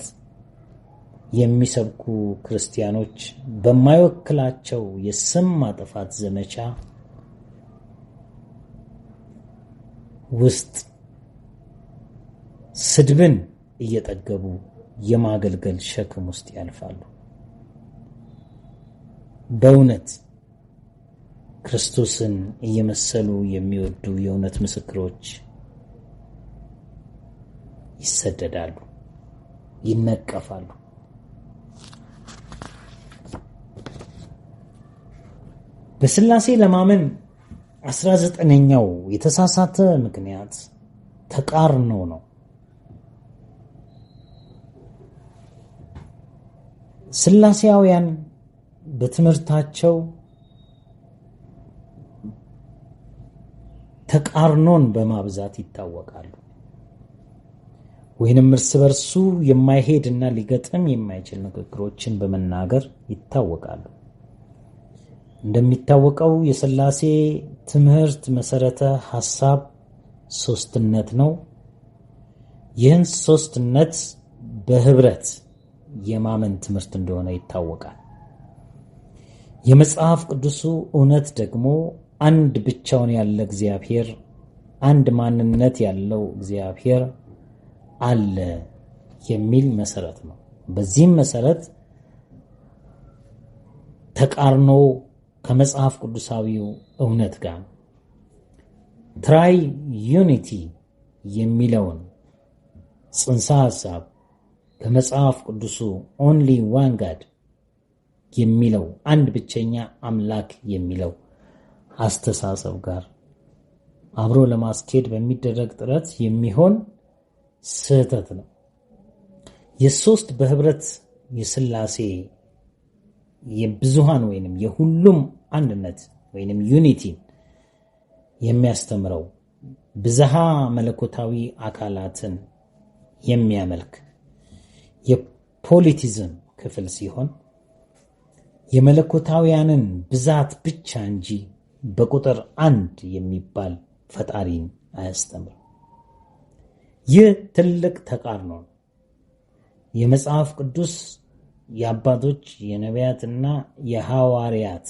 የሚሰብኩ ክርስቲያኖች በማይወክላቸው የስም ማጥፋት ዘመቻ ውስጥ ስድብን እየጠገቡ የማገልገል ሸክም ውስጥ ያልፋሉ። በእውነት ክርስቶስን እየመሰሉ የሚወዱ የእውነት ምስክሮች ይሰደዳሉ፣ ይነቀፋሉ። በሥላሴ ለማመን 19ኛው የተሳሳተ ምክንያት ተቃርኖ ነው። ሥላሴያውያን በትምህርታቸው ተቃርኖን በማብዛት ይታወቃሉ። ወይንም እርስ በርሱ የማይሄድና ሊገጥም የማይችል ንግግሮችን በመናገር ይታወቃሉ። እንደሚታወቀው የሥላሴ ትምህርት መሰረተ ሐሳብ ሶስትነት ነው። ይህን ሶስትነት በህብረት የማመን ትምህርት እንደሆነ ይታወቃል። የመጽሐፍ ቅዱሱ እውነት ደግሞ አንድ ብቻውን ያለ እግዚአብሔር፣ አንድ ማንነት ያለው እግዚአብሔር አለ የሚል መሰረት ነው። በዚህም መሰረት ተቃርኖ ከመጽሐፍ ቅዱሳዊው እውነት ጋር ትራይ ዩኒቲ የሚለውን ጽንሰ ሐሳብ ከመጽሐፍ ቅዱሱ ኦንሊ ዋን ጋድ የሚለው አንድ ብቸኛ አምላክ የሚለው አስተሳሰብ ጋር አብሮ ለማስኬድ በሚደረግ ጥረት የሚሆን ስህተት ነው። የሶስት በህብረት የሥላሴ የብዙሃን ወይንም የሁሉም አንድነት ወይንም ዩኒቲ የሚያስተምረው ብዝሃ መለኮታዊ አካላትን የሚያመልክ የፖሊቲዝም ክፍል ሲሆን የመለኮታውያንን ብዛት ብቻ እንጂ በቁጥር አንድ የሚባል ፈጣሪን አያስተምርም። ይህ ትልቅ ተቃርኖ ነው። የመጽሐፍ ቅዱስ የአባቶች የነቢያትና የሐዋርያት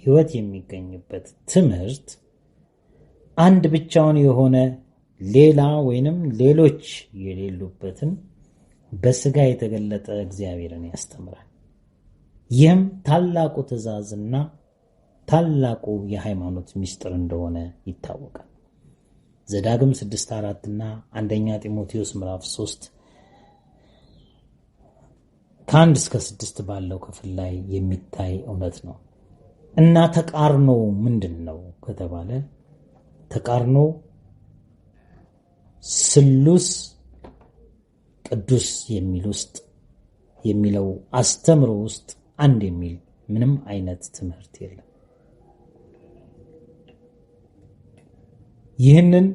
ሕይወት የሚገኝበት ትምህርት አንድ ብቻውን የሆነ ሌላ ወይንም ሌሎች የሌሉበትን በሥጋ የተገለጠ እግዚአብሔርን ያስተምራል። ይህም ታላቁ ትእዛዝና ታላቁ የሃይማኖት ምስጢር እንደሆነ ይታወቃል። ዘዳግም 6:4 እና አንደኛ ጢሞቴዎስ ምዕራፍ 3 ከ1 እስከ 6 ባለው ክፍል ላይ የሚታይ እውነት ነው። እና ተቃርኖ ምንድን ነው ከተባለ ተቃርኖ ስሉስ ቅዱስ የሚለው አስተምሮ ውስጥ አንድ የሚል ምንም አይነት ትምህርት የለም። ይህንን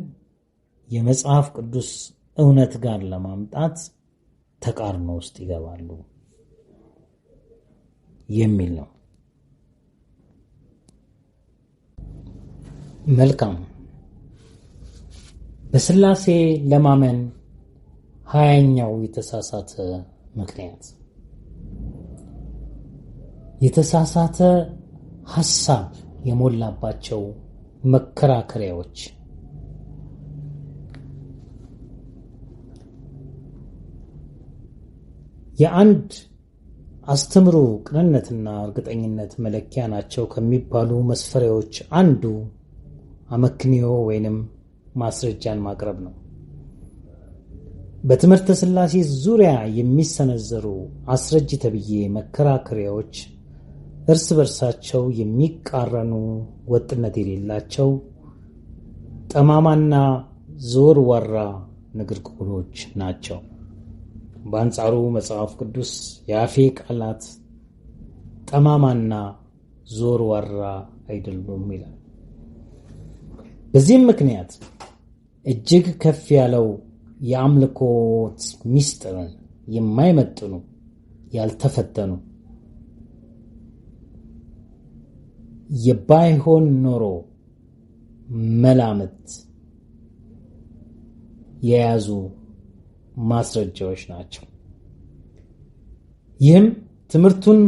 የመጽሐፍ ቅዱስ እውነት ጋር ለማምጣት ተቃርኖ ውስጥ ይገባሉ የሚል ነው። መልካም። በሥላሴ ለማመን 20ኛው የተሳሳተ ምክንያት የተሳሳተ ሐሳብ የሞላባቸው መከራከሪያዎች የአንድ አስተምሮ ቅንነትና እርግጠኝነት መለኪያ ናቸው ከሚባሉ መስፈሪያዎች አንዱ አመክንዮ ወይንም ማስረጃን ማቅረብ ነው። በትምህርተ ሥላሴ ዙሪያ የሚሰነዘሩ አስረጅ ተብዬ መከራከሪያዎች እርስ በርሳቸው የሚቃረኑ፣ ወጥነት የሌላቸው፣ ጠማማና ዘወርዋራ ንግግሮች ናቸው። በአንጻሩ መጽሐፍ ቅዱስ የአፌ ቃላት ጠማማና ዘወርዋራ አይደሉም ይላል። በዚህም ምክንያት እጅግ ከፍ ያለው የአምልኮት ምስጢርን የማይመጥኑ ያልተፈተኑ የባይሆን ኖሮ መላምት የያዙ ማስረጃዎች ናቸው። ይህም ትምህርቱን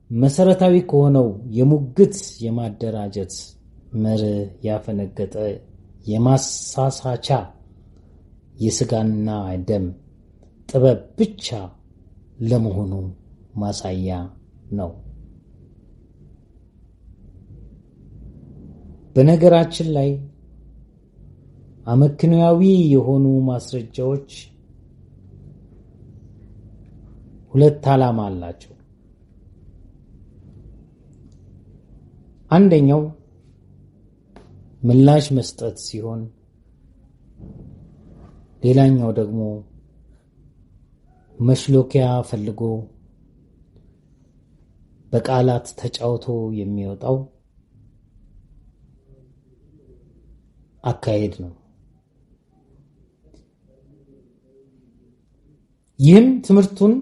መሰረታዊ ከሆነው የሙግት የማደራጀት መርህ ያፈነገጠ የማሳሳቻ የሥጋና ደም ጥበብ ብቻ ለመሆኑ ማሳያ ነው። በነገራችን ላይ አመክንዮአዊ የሆኑ ማስረጃዎች ሁለት ዓላማ አላቸው። አንደኛው ምላሽ መስጠት ሲሆን፣ ሌላኛው ደግሞ መሽሎኪያ ፈልጎ በቃላት ተጫውቶ የሚወጣው አካሄድ ነው። ይህም ትምህርቱን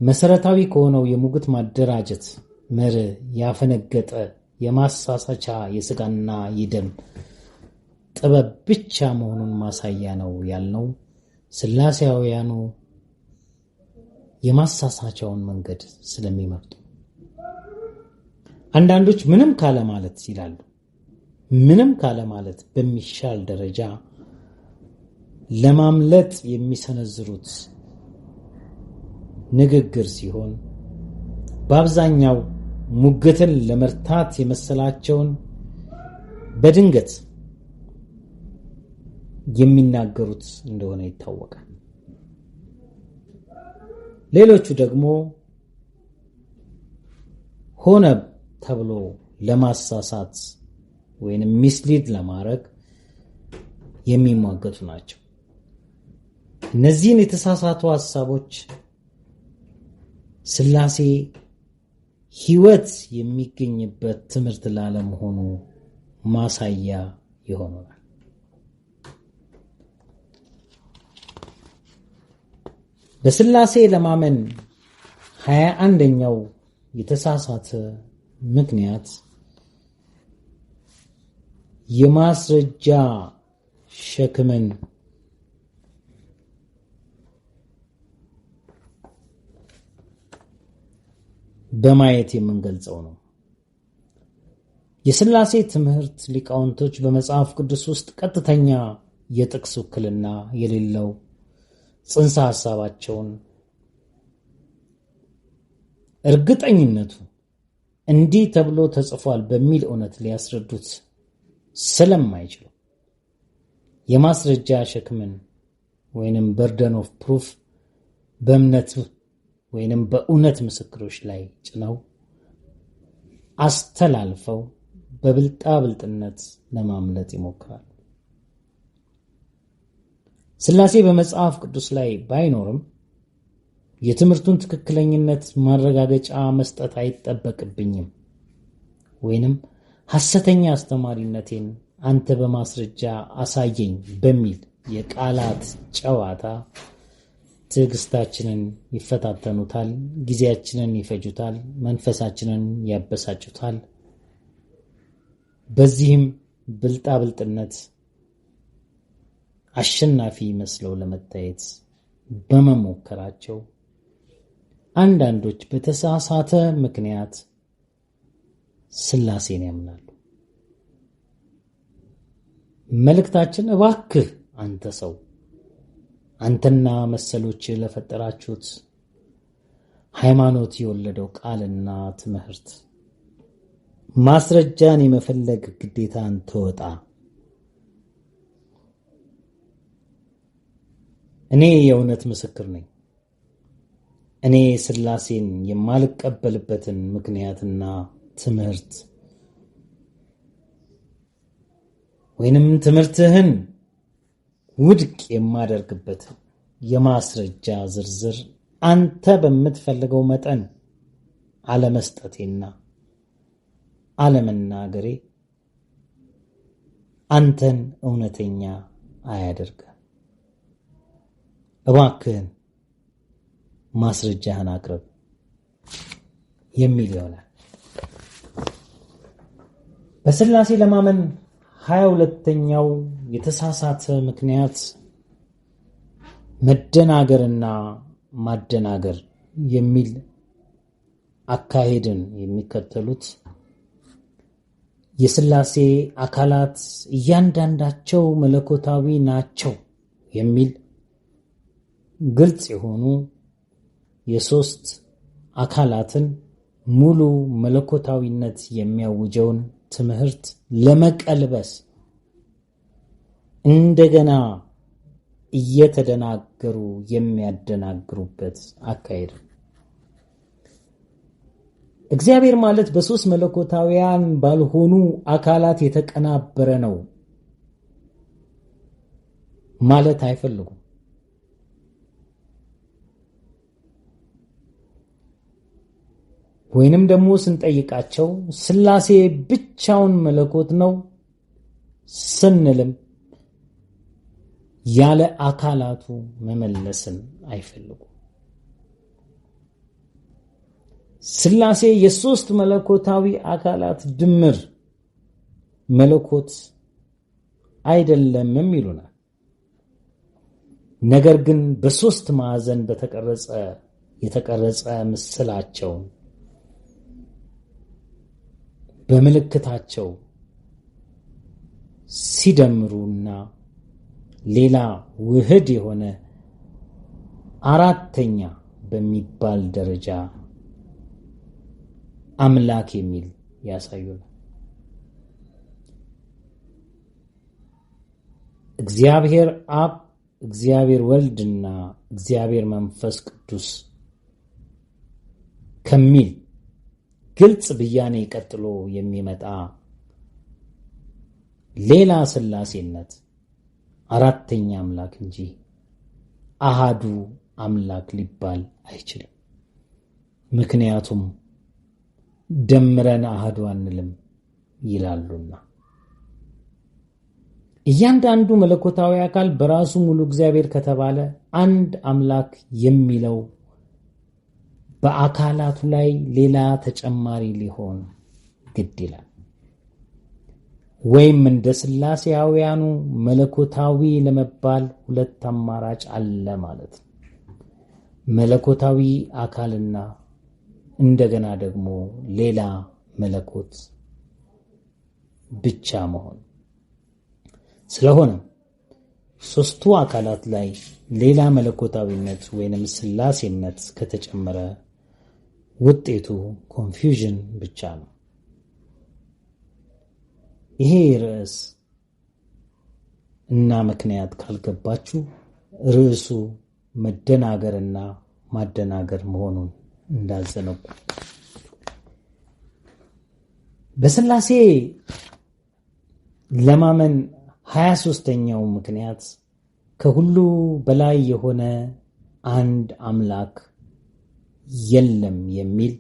መሰረታዊ ከሆነው የሙግት ማደራጀት መርህ ያፈነገጠ የማሳሳቻ የሥጋና የደም ጥበብ ብቻ መሆኑን ማሳያ ነው ያልነው ሥላሴያውያኑ የማሳሳቻውን መንገድ ስለሚመርጡ። አንዳንዶች ምንም ካለ ማለት ይላሉ። ምንም ካለ ማለት በሚሻል ደረጃ ለማምለጥ የሚሰነዝሩት ንግግር ሲሆን፣ በአብዛኛው ሙግትን ለመርታት የመሰላቸውን በድንገት የሚናገሩት እንደሆነ ይታወቃል። ሌሎቹ ደግሞ ሆነ ተብሎ ለማሳሳት ወይንም ሚስሊድ ለማድረግ የሚሟገቱ ናቸው። እነዚህን የተሳሳቱ ሐሳቦች ሥላሴ ሕይወት የሚገኝበት ትምህርት ላለመሆኑ ማሳያ ይሆናል። በሥላሴ ለማመን 21ኛው የተሳሳተ ምክንያት የማስረጃ ሸክምን በማየት የምንገልጸው ነው። የሥላሴ ትምህርት ሊቃውንቶች በመጽሐፍ ቅዱስ ውስጥ ቀጥተኛ የጥቅስ ውክልና የሌለው ጽንሰ ሐሳባቸውን እርግጠኝነቱ እንዲህ ተብሎ ተጽፏል በሚል እውነት ሊያስረዱት ስለማይችሉ የማስረጃ ሸክምን ወይንም በርደን ኦፍ ፕሩፍ በእምነት ወይንም በእውነት ምስክሮች ላይ ጭነው አስተላልፈው በብልጣብልጥነት ለማምለጥ ይሞክራሉ። ሥላሴ በመጽሐፍ ቅዱስ ላይ ባይኖርም የትምህርቱን ትክክለኝነት ማረጋገጫ መስጠት አይጠበቅብኝም ወይንም ሐሰተኛ አስተማሪነቴን አንተ በማስረጃ አሳየኝ በሚል የቃላት ጨዋታ ትዕግስታችንን ይፈታተኑታል፣ ጊዜያችንን ይፈጁታል፣ መንፈሳችንን ያበሳጩታል። በዚህም ብልጣብልጥነት አሸናፊ መስለው ለመታየት በመሞከራቸው አንዳንዶች በተሳሳተ ምክንያት ሥላሴን ያምናሉ። መልእክታችን እባክህ አንተ ሰው፣ አንተና መሰሎች ለፈጠራችሁት ሃይማኖት የወለደው ቃልና ትምህርት ማስረጃን የመፈለግ ግዴታን ተወጣ። እኔ የእውነት ምስክር ነኝ። እኔ ሥላሴን የማልቀበልበትን ምክንያትና ትምህርት ወይንም ትምህርትህን ውድቅ የማደርግበትን የማስረጃ ዝርዝር አንተ በምትፈልገው መጠን አለመስጠቴና አለመናገሬ አንተን እውነተኛ አያደርግም። እባክህን ማስረጃህን አቅርብ የሚል ይሆናል። በሥላሴ ለማመን 22ኛው የተሳሳተ ምክንያት መደናገርና ማደናገር የሚል አካሄድን የሚከተሉት የሥላሴ አካላት እያንዳንዳቸው መለኮታዊ ናቸው የሚል ግልጽ የሆኑ የሦስት አካላትን ሙሉ መለኮታዊነት የሚያውጀውን ትምህርት ለመቀልበስ እንደገና እየተደናገሩ የሚያደናግሩበት አካሄድ። እግዚአብሔር ማለት በሦስት መለኮታውያን ባልሆኑ አካላት የተቀናበረ ነው ማለት አይፈልጉም። ወይንም ደግሞ ስንጠይቃቸው ሥላሴ ብቻውን መለኮት ነው ስንልም ያለ አካላቱ መመለስን አይፈልጉም። ሥላሴ የሦስት መለኮታዊ አካላት ድምር መለኮት አይደለምም ይሉናል። ነገር ግን በሦስት ማዕዘን የተቀረጸ ምስላቸውን በምልክታቸው ሲደምሩና ሌላ ውህድ የሆነ አራተኛ በሚባል ደረጃ አምላክ የሚል ያሳዩናል። እግዚአብሔር አብ፣ እግዚአብሔር ወልድና እግዚአብሔር መንፈስ ቅዱስ ከሚል ግልጽ ብያኔ ቀጥሎ የሚመጣ ሌላ ሥላሴነት አራተኛ አምላክ እንጂ አሃዱ አምላክ ሊባል አይችልም። ምክንያቱም ደምረን አሃዱ አንልም ይላሉና። እያንዳንዱ መለኮታዊ አካል በራሱ ሙሉ እግዚአብሔር ከተባለ አንድ አምላክ የሚለው በአካላቱ ላይ ሌላ ተጨማሪ ሊሆን ግድ ይላል። ወይም እንደ ሥላሴያውያኑ መለኮታዊ ለመባል ሁለት አማራጭ አለ ማለት ነው። መለኮታዊ አካልና እንደገና ደግሞ ሌላ መለኮት ብቻ መሆን። ስለሆነም ሶስቱ አካላት ላይ ሌላ መለኮታዊነት ወይንም ስላሴነት ከተጨመረ ውጤቱ ኮንፊውዥን ብቻ ነው። ይሄ ርዕስ እና ምክንያት ካልገባችሁ ርዕሱ መደናገርና ማደናገር መሆኑን እንዳዘነጉ። በስላሴ ለማመን 23ኛው ምክንያት ከሁሉ በላይ የሆነ አንድ አምላክ የለም የሚል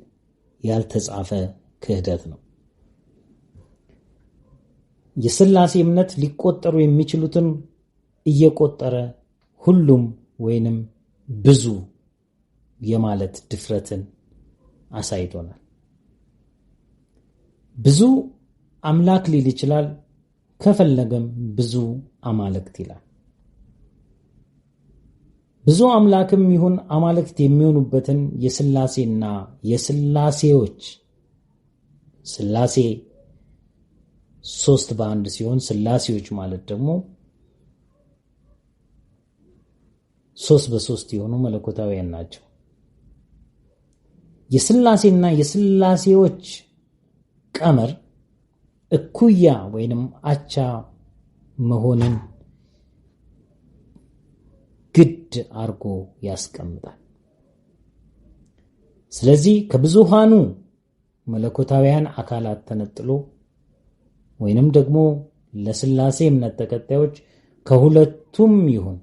ያልተጻፈ ክህደት ነው። የስላሴ እምነት ሊቆጠሩ የሚችሉትን እየቆጠረ ሁሉም ወይንም ብዙ የማለት ድፍረትን አሳይቶናል። ብዙ አምላክ ሊል ይችላል፣ ከፈለገም ብዙ አማልክት ይላል። ብዙ አምላክም ይሁን አማልክት የሚሆኑበትን የስላሴና የስላሴዎች ስላሴ 3 በአንድ ሲሆን ስላሴዎች ማለት ደግሞ 3 በ3 የሆኑ መለኮታውያን ናቸው። የስላሴና የስላሴዎች ቀመር እኩያ ወይንም አቻ መሆንን ግድ አርጎ ያስቀምጣል። ስለዚህ ከብዙሃኑ መለኮታውያን አካላት ተነጥሎ ወይንም ደግሞ ለስላሴ እምነት ተከታዮች ከሁለቱም ይሁን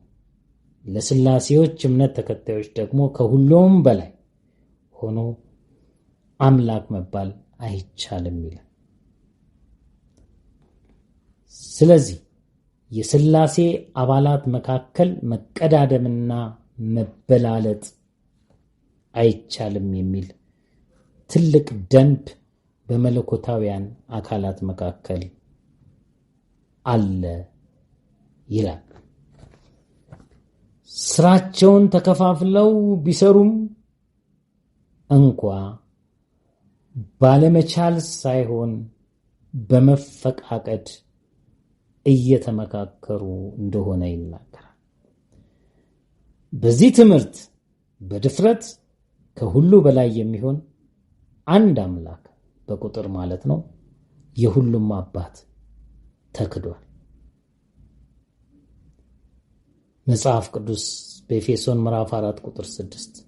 ለስላሴዎች እምነት ተከታዮች ደግሞ ከሁሉም በላይ ሆኖ አምላክ መባል አይቻልም ይላል። ስለዚህ የስላሴ አባላት መካከል መቀዳደምና መበላለጥ አይቻልም የሚል ትልቅ ደንብ በመለኮታውያን አካላት መካከል አለ ይላል። ስራቸውን ተከፋፍለው ቢሰሩም እንኳ ባለመቻል ሳይሆን በመፈቃቀድ እየተመካከሩ እንደሆነ ይናገራል። በዚህ ትምህርት በድፍረት ከሁሉ በላይ የሚሆን አንድ አምላክ በቁጥር ማለት ነው የሁሉም አባት ተክዷል። መጽሐፍ ቅዱስ በኤፌሶን ምዕራፍ 4 ቁጥር 6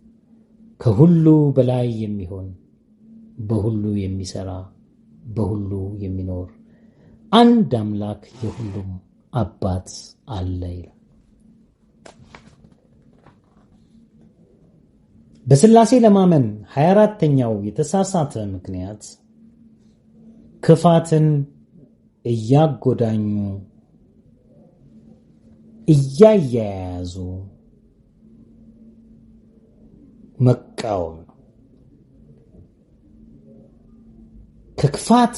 ከሁሉ በላይ የሚሆን በሁሉ የሚሰራ በሁሉ የሚኖር አንድ አምላክ የሁሉም አባት አለ ይላል። በስላሴ ለማመን 24ኛው የተሳሳተ ምክንያት ክፋትን እያጎዳኙ እያያያዙ መቃወም ነው። ከክፋት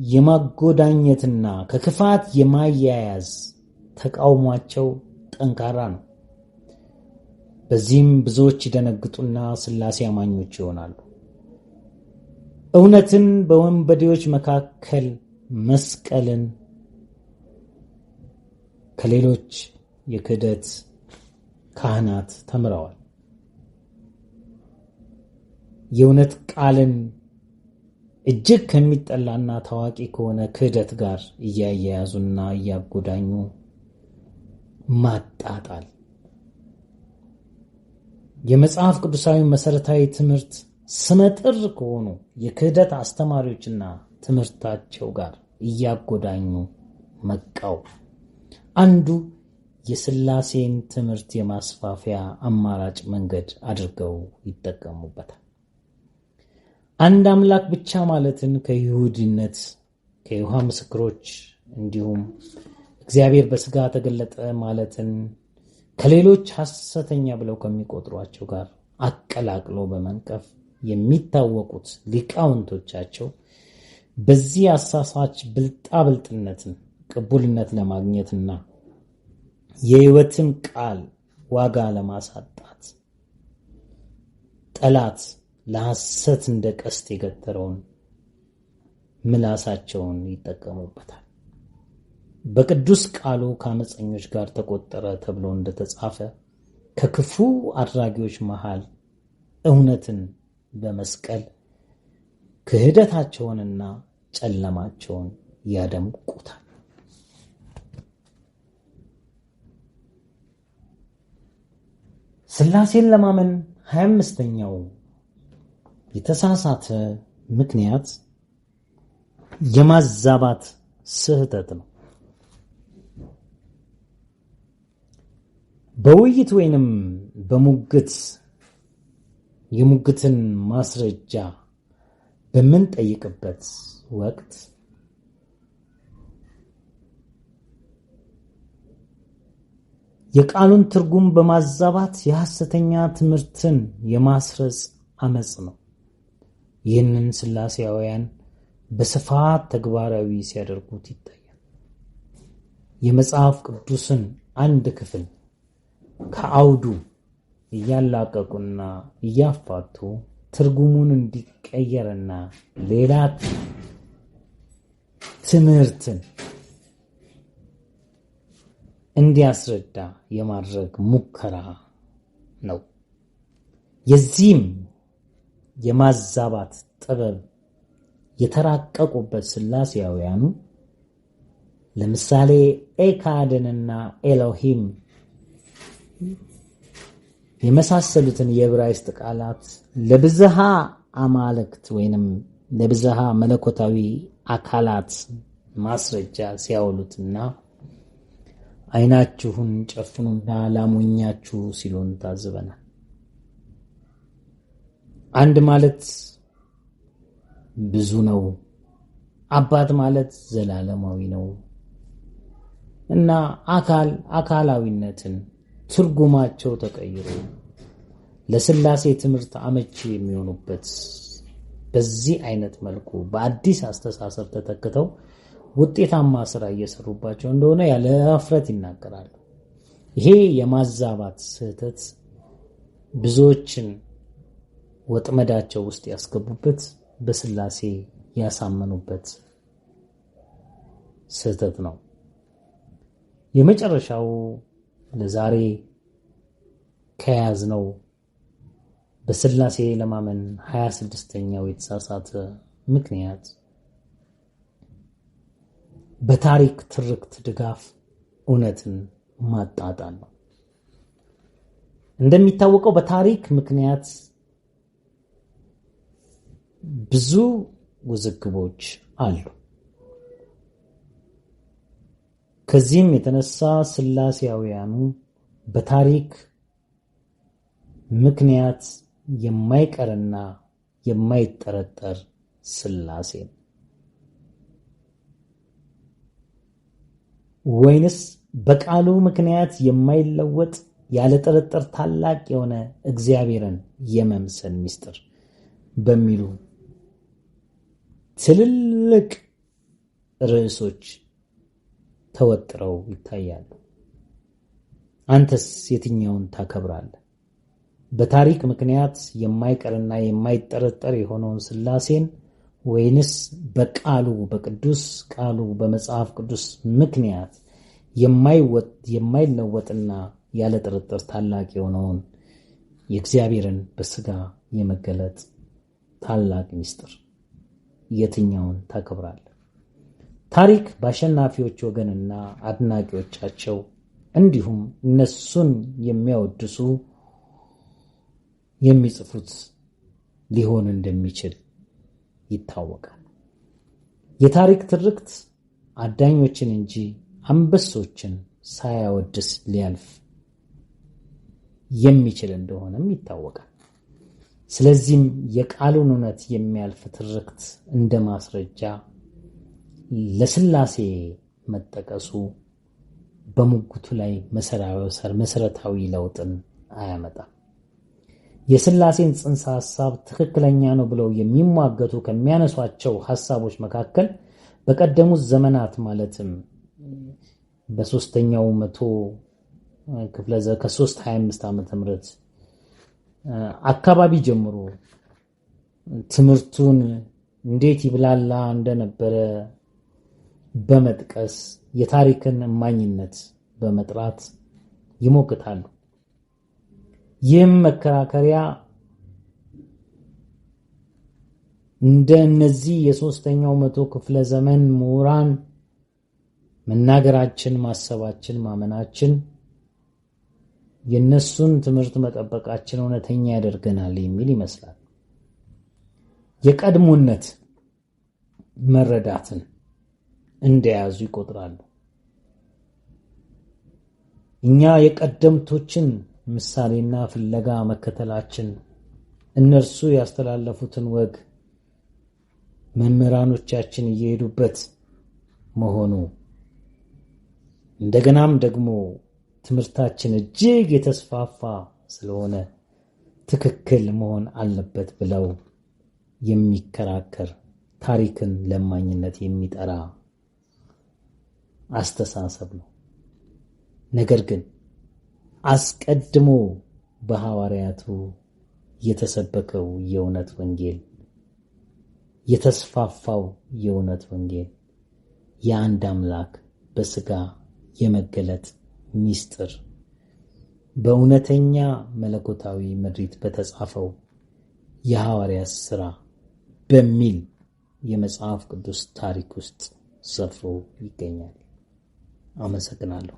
የማጎዳኘትና ከክፋት የማያያዝ ተቃውሟቸው ጠንካራ ነው። በዚህም ብዙዎች ይደነግጡና ስላሴ አማኞች ይሆናሉ። እውነትን በወንበዴዎች መካከል መስቀልን ከሌሎች የክህደት ካህናት ተምረዋል። የእውነት ቃልን እጅግ ከሚጠላና ታዋቂ ከሆነ ክህደት ጋር እያያያዙና እያጎዳኙ ማጣጣል የመጽሐፍ ቅዱሳዊ መሰረታዊ ትምህርት ስመጥር ከሆኑ የክህደት አስተማሪዎችና ትምህርታቸው ጋር እያጎዳኙ መቃወም አንዱ የስላሴን ትምህርት የማስፋፊያ አማራጭ መንገድ አድርገው ይጠቀሙበታል። አንድ አምላክ ብቻ ማለትን ከይሁዲነት ከይሖዋ ምስክሮች እንዲሁም እግዚአብሔር በሥጋ ተገለጠ ማለትን ከሌሎች ሐሰተኛ ብለው ከሚቆጥሯቸው ጋር አቀላቅሎ በመንቀፍ የሚታወቁት ሊቃውንቶቻቸው በዚህ አሳሳች ብልጣብልጥነትን ቅቡልነት ለማግኘትና የሕይወትን ቃል ዋጋ ለማሳጣት ጠላት ለሐሰት እንደ ቀስት የገተረውን ምላሳቸውን ይጠቀሙበታል። በቅዱስ ቃሉ ከአመፀኞች ጋር ተቆጠረ ተብሎ እንደተጻፈ ከክፉ አድራጊዎች መሃል እውነትን በመስቀል ክህደታቸውንና ጨለማቸውን ያደምቁታል። ሥላሴን ለማመን 25ኛው የተሳሳተ ምክንያት የማዛባት ስህተት ነው። በውይይት ወይንም በሙግት የሙግትን ማስረጃ በምንጠይቅበት ወቅት የቃሉን ትርጉም በማዛባት የሐሰተኛ ትምህርትን የማስረጽ አመጽ ነው። ይህንን ሥላሴያውያን በስፋት ተግባራዊ ሲያደርጉት ይታያል። የመጽሐፍ ቅዱስን አንድ ክፍል ከአውዱ እያላቀቁና እያፋቱ ትርጉሙን እንዲቀየርና ሌላ ትምህርትን እንዲያስረዳ የማድረግ ሙከራ ነው። የዚህም የማዛባት ጥበብ የተራቀቁበት ሥላሴያውያኑ ለምሳሌ ኤካድንና ኤሎሂም የመሳሰሉትን የዕብራይስጥ ቃላት ለብዝሃ አማልክት ወይንም ለብዝሃ መለኮታዊ አካላት ማስረጃ ሲያውሉትና ዓይናችሁን ጨፍኑና ላሞኛችሁ ሲሉን ታዝበናል። አንድ ማለት ብዙ ነው፣ አባት ማለት ዘላለማዊ ነው እና አካላዊነትን ትርጉማቸው ተቀይሮ ለሥላሴ ትምህርት አመቺ የሚሆኑበት በዚህ አይነት መልኩ በአዲስ አስተሳሰብ ተተክተው ውጤታማ ስራ እየሰሩባቸው እንደሆነ ያለ እፍረት ይናገራሉ። ይሄ የማዛባት ስህተት ብዙዎችን ወጥመዳቸው ውስጥ ያስገቡበት፣ በሥላሴ ያሳመኑበት ስህተት ነው። የመጨረሻው ለዛሬ ከያዝነው በሥላሴ ለማመን 26ኛው የተሳሳተ ምክንያት በታሪክ ትርክት ድጋፍ እውነትን ማጣጣል ነው። እንደሚታወቀው በታሪክ ምክንያት ብዙ ውዝግቦች አሉ። ከዚህም የተነሳ ሥላሴያውያኑ በታሪክ ምክንያት የማይቀርና የማይጠረጠር ሥላሴ ነው ወይንስ በቃሉ ምክንያት የማይለወጥ ያለ ጥርጥር ታላቅ የሆነ እግዚአብሔርን የመምሰል ምስጢር በሚሉ ትልልቅ ርዕሶች ተወጥረው ይታያሉ። አንተስ የትኛውን ታከብራለህ? በታሪክ ምክንያት የማይቀርና የማይጠረጠር የሆነውን ሥላሴን ወይንስ በቃሉ በቅዱስ ቃሉ በመጽሐፍ ቅዱስ ምክንያት የማይለወጥና ያለ ጥርጥር ታላቅ የሆነውን የእግዚአብሔርን በሥጋ የመገለጥ ታላቅ ምስጢር የትኛውን ታከብራለህ? ታሪክ በአሸናፊዎች ወገንና አድናቂዎቻቸው እንዲሁም እነሱን የሚያወድሱ የሚጽፉት ሊሆን እንደሚችል ይታወቃል። የታሪክ ትርክት አዳኞችን እንጂ አንበሶችን ሳያወድስ ሊያልፍ የሚችል እንደሆነም ይታወቃል። ስለዚህም የቃሉን እውነት የሚያልፍ ትርክት እንደ ማስረጃ ለሥላሴ መጠቀሱ በሙግቱ ላይ መሰረታዊ ለውጥን አያመጣም። የሥላሴን ጽንሰ ሐሳብ ትክክለኛ ነው ብለው የሚሟገቱ ከሚያነሷቸው ሐሳቦች መካከል በቀደሙት ዘመናት ማለትም በ3ኛው መቶ ክፍለ ዘመን ከ325 ዓመተ ምህረት አካባቢ ጀምሮ ትምህርቱን እንዴት ይብላላ እንደነበረ በመጥቀስ የታሪክን እማኝነት በመጥራት ይሞግታሉ። ይህም መከራከሪያ እንደ እነዚህ የሦስተኛው መቶ ክፍለ ዘመን ምሁራን መናገራችን፣ ማሰባችን፣ ማመናችን የነሱን ትምህርት መጠበቃችን እውነተኛ ያደርገናል የሚል ይመስላል። የቀድሞነት መረዳትን እንደያዙ ይቆጥራሉ። እኛ የቀደምቶችን ምሳሌና ፍለጋ መከተላችን እነርሱ ያስተላለፉትን ወግ መምህራኖቻችን እየሄዱበት መሆኑ እንደገናም ደግሞ ትምህርታችን እጅግ የተስፋፋ ስለሆነ ትክክል መሆን አለበት ብለው የሚከራከር ታሪክን ለማኝነት የሚጠራ አስተሳሰብ ነው። ነገር ግን አስቀድሞ በሐዋርያቱ የተሰበከው የእውነት ወንጌል፣ የተስፋፋው የእውነት ወንጌል የአንድ አምላክ በሥጋ የመገለጥ ሚስጥር በእውነተኛ መለኮታዊ ምድሪት በተጻፈው የሐዋርያት ሥራ በሚል የመጽሐፍ ቅዱስ ታሪክ ውስጥ ሰፍሮ ይገኛል። አመሰግናለሁ።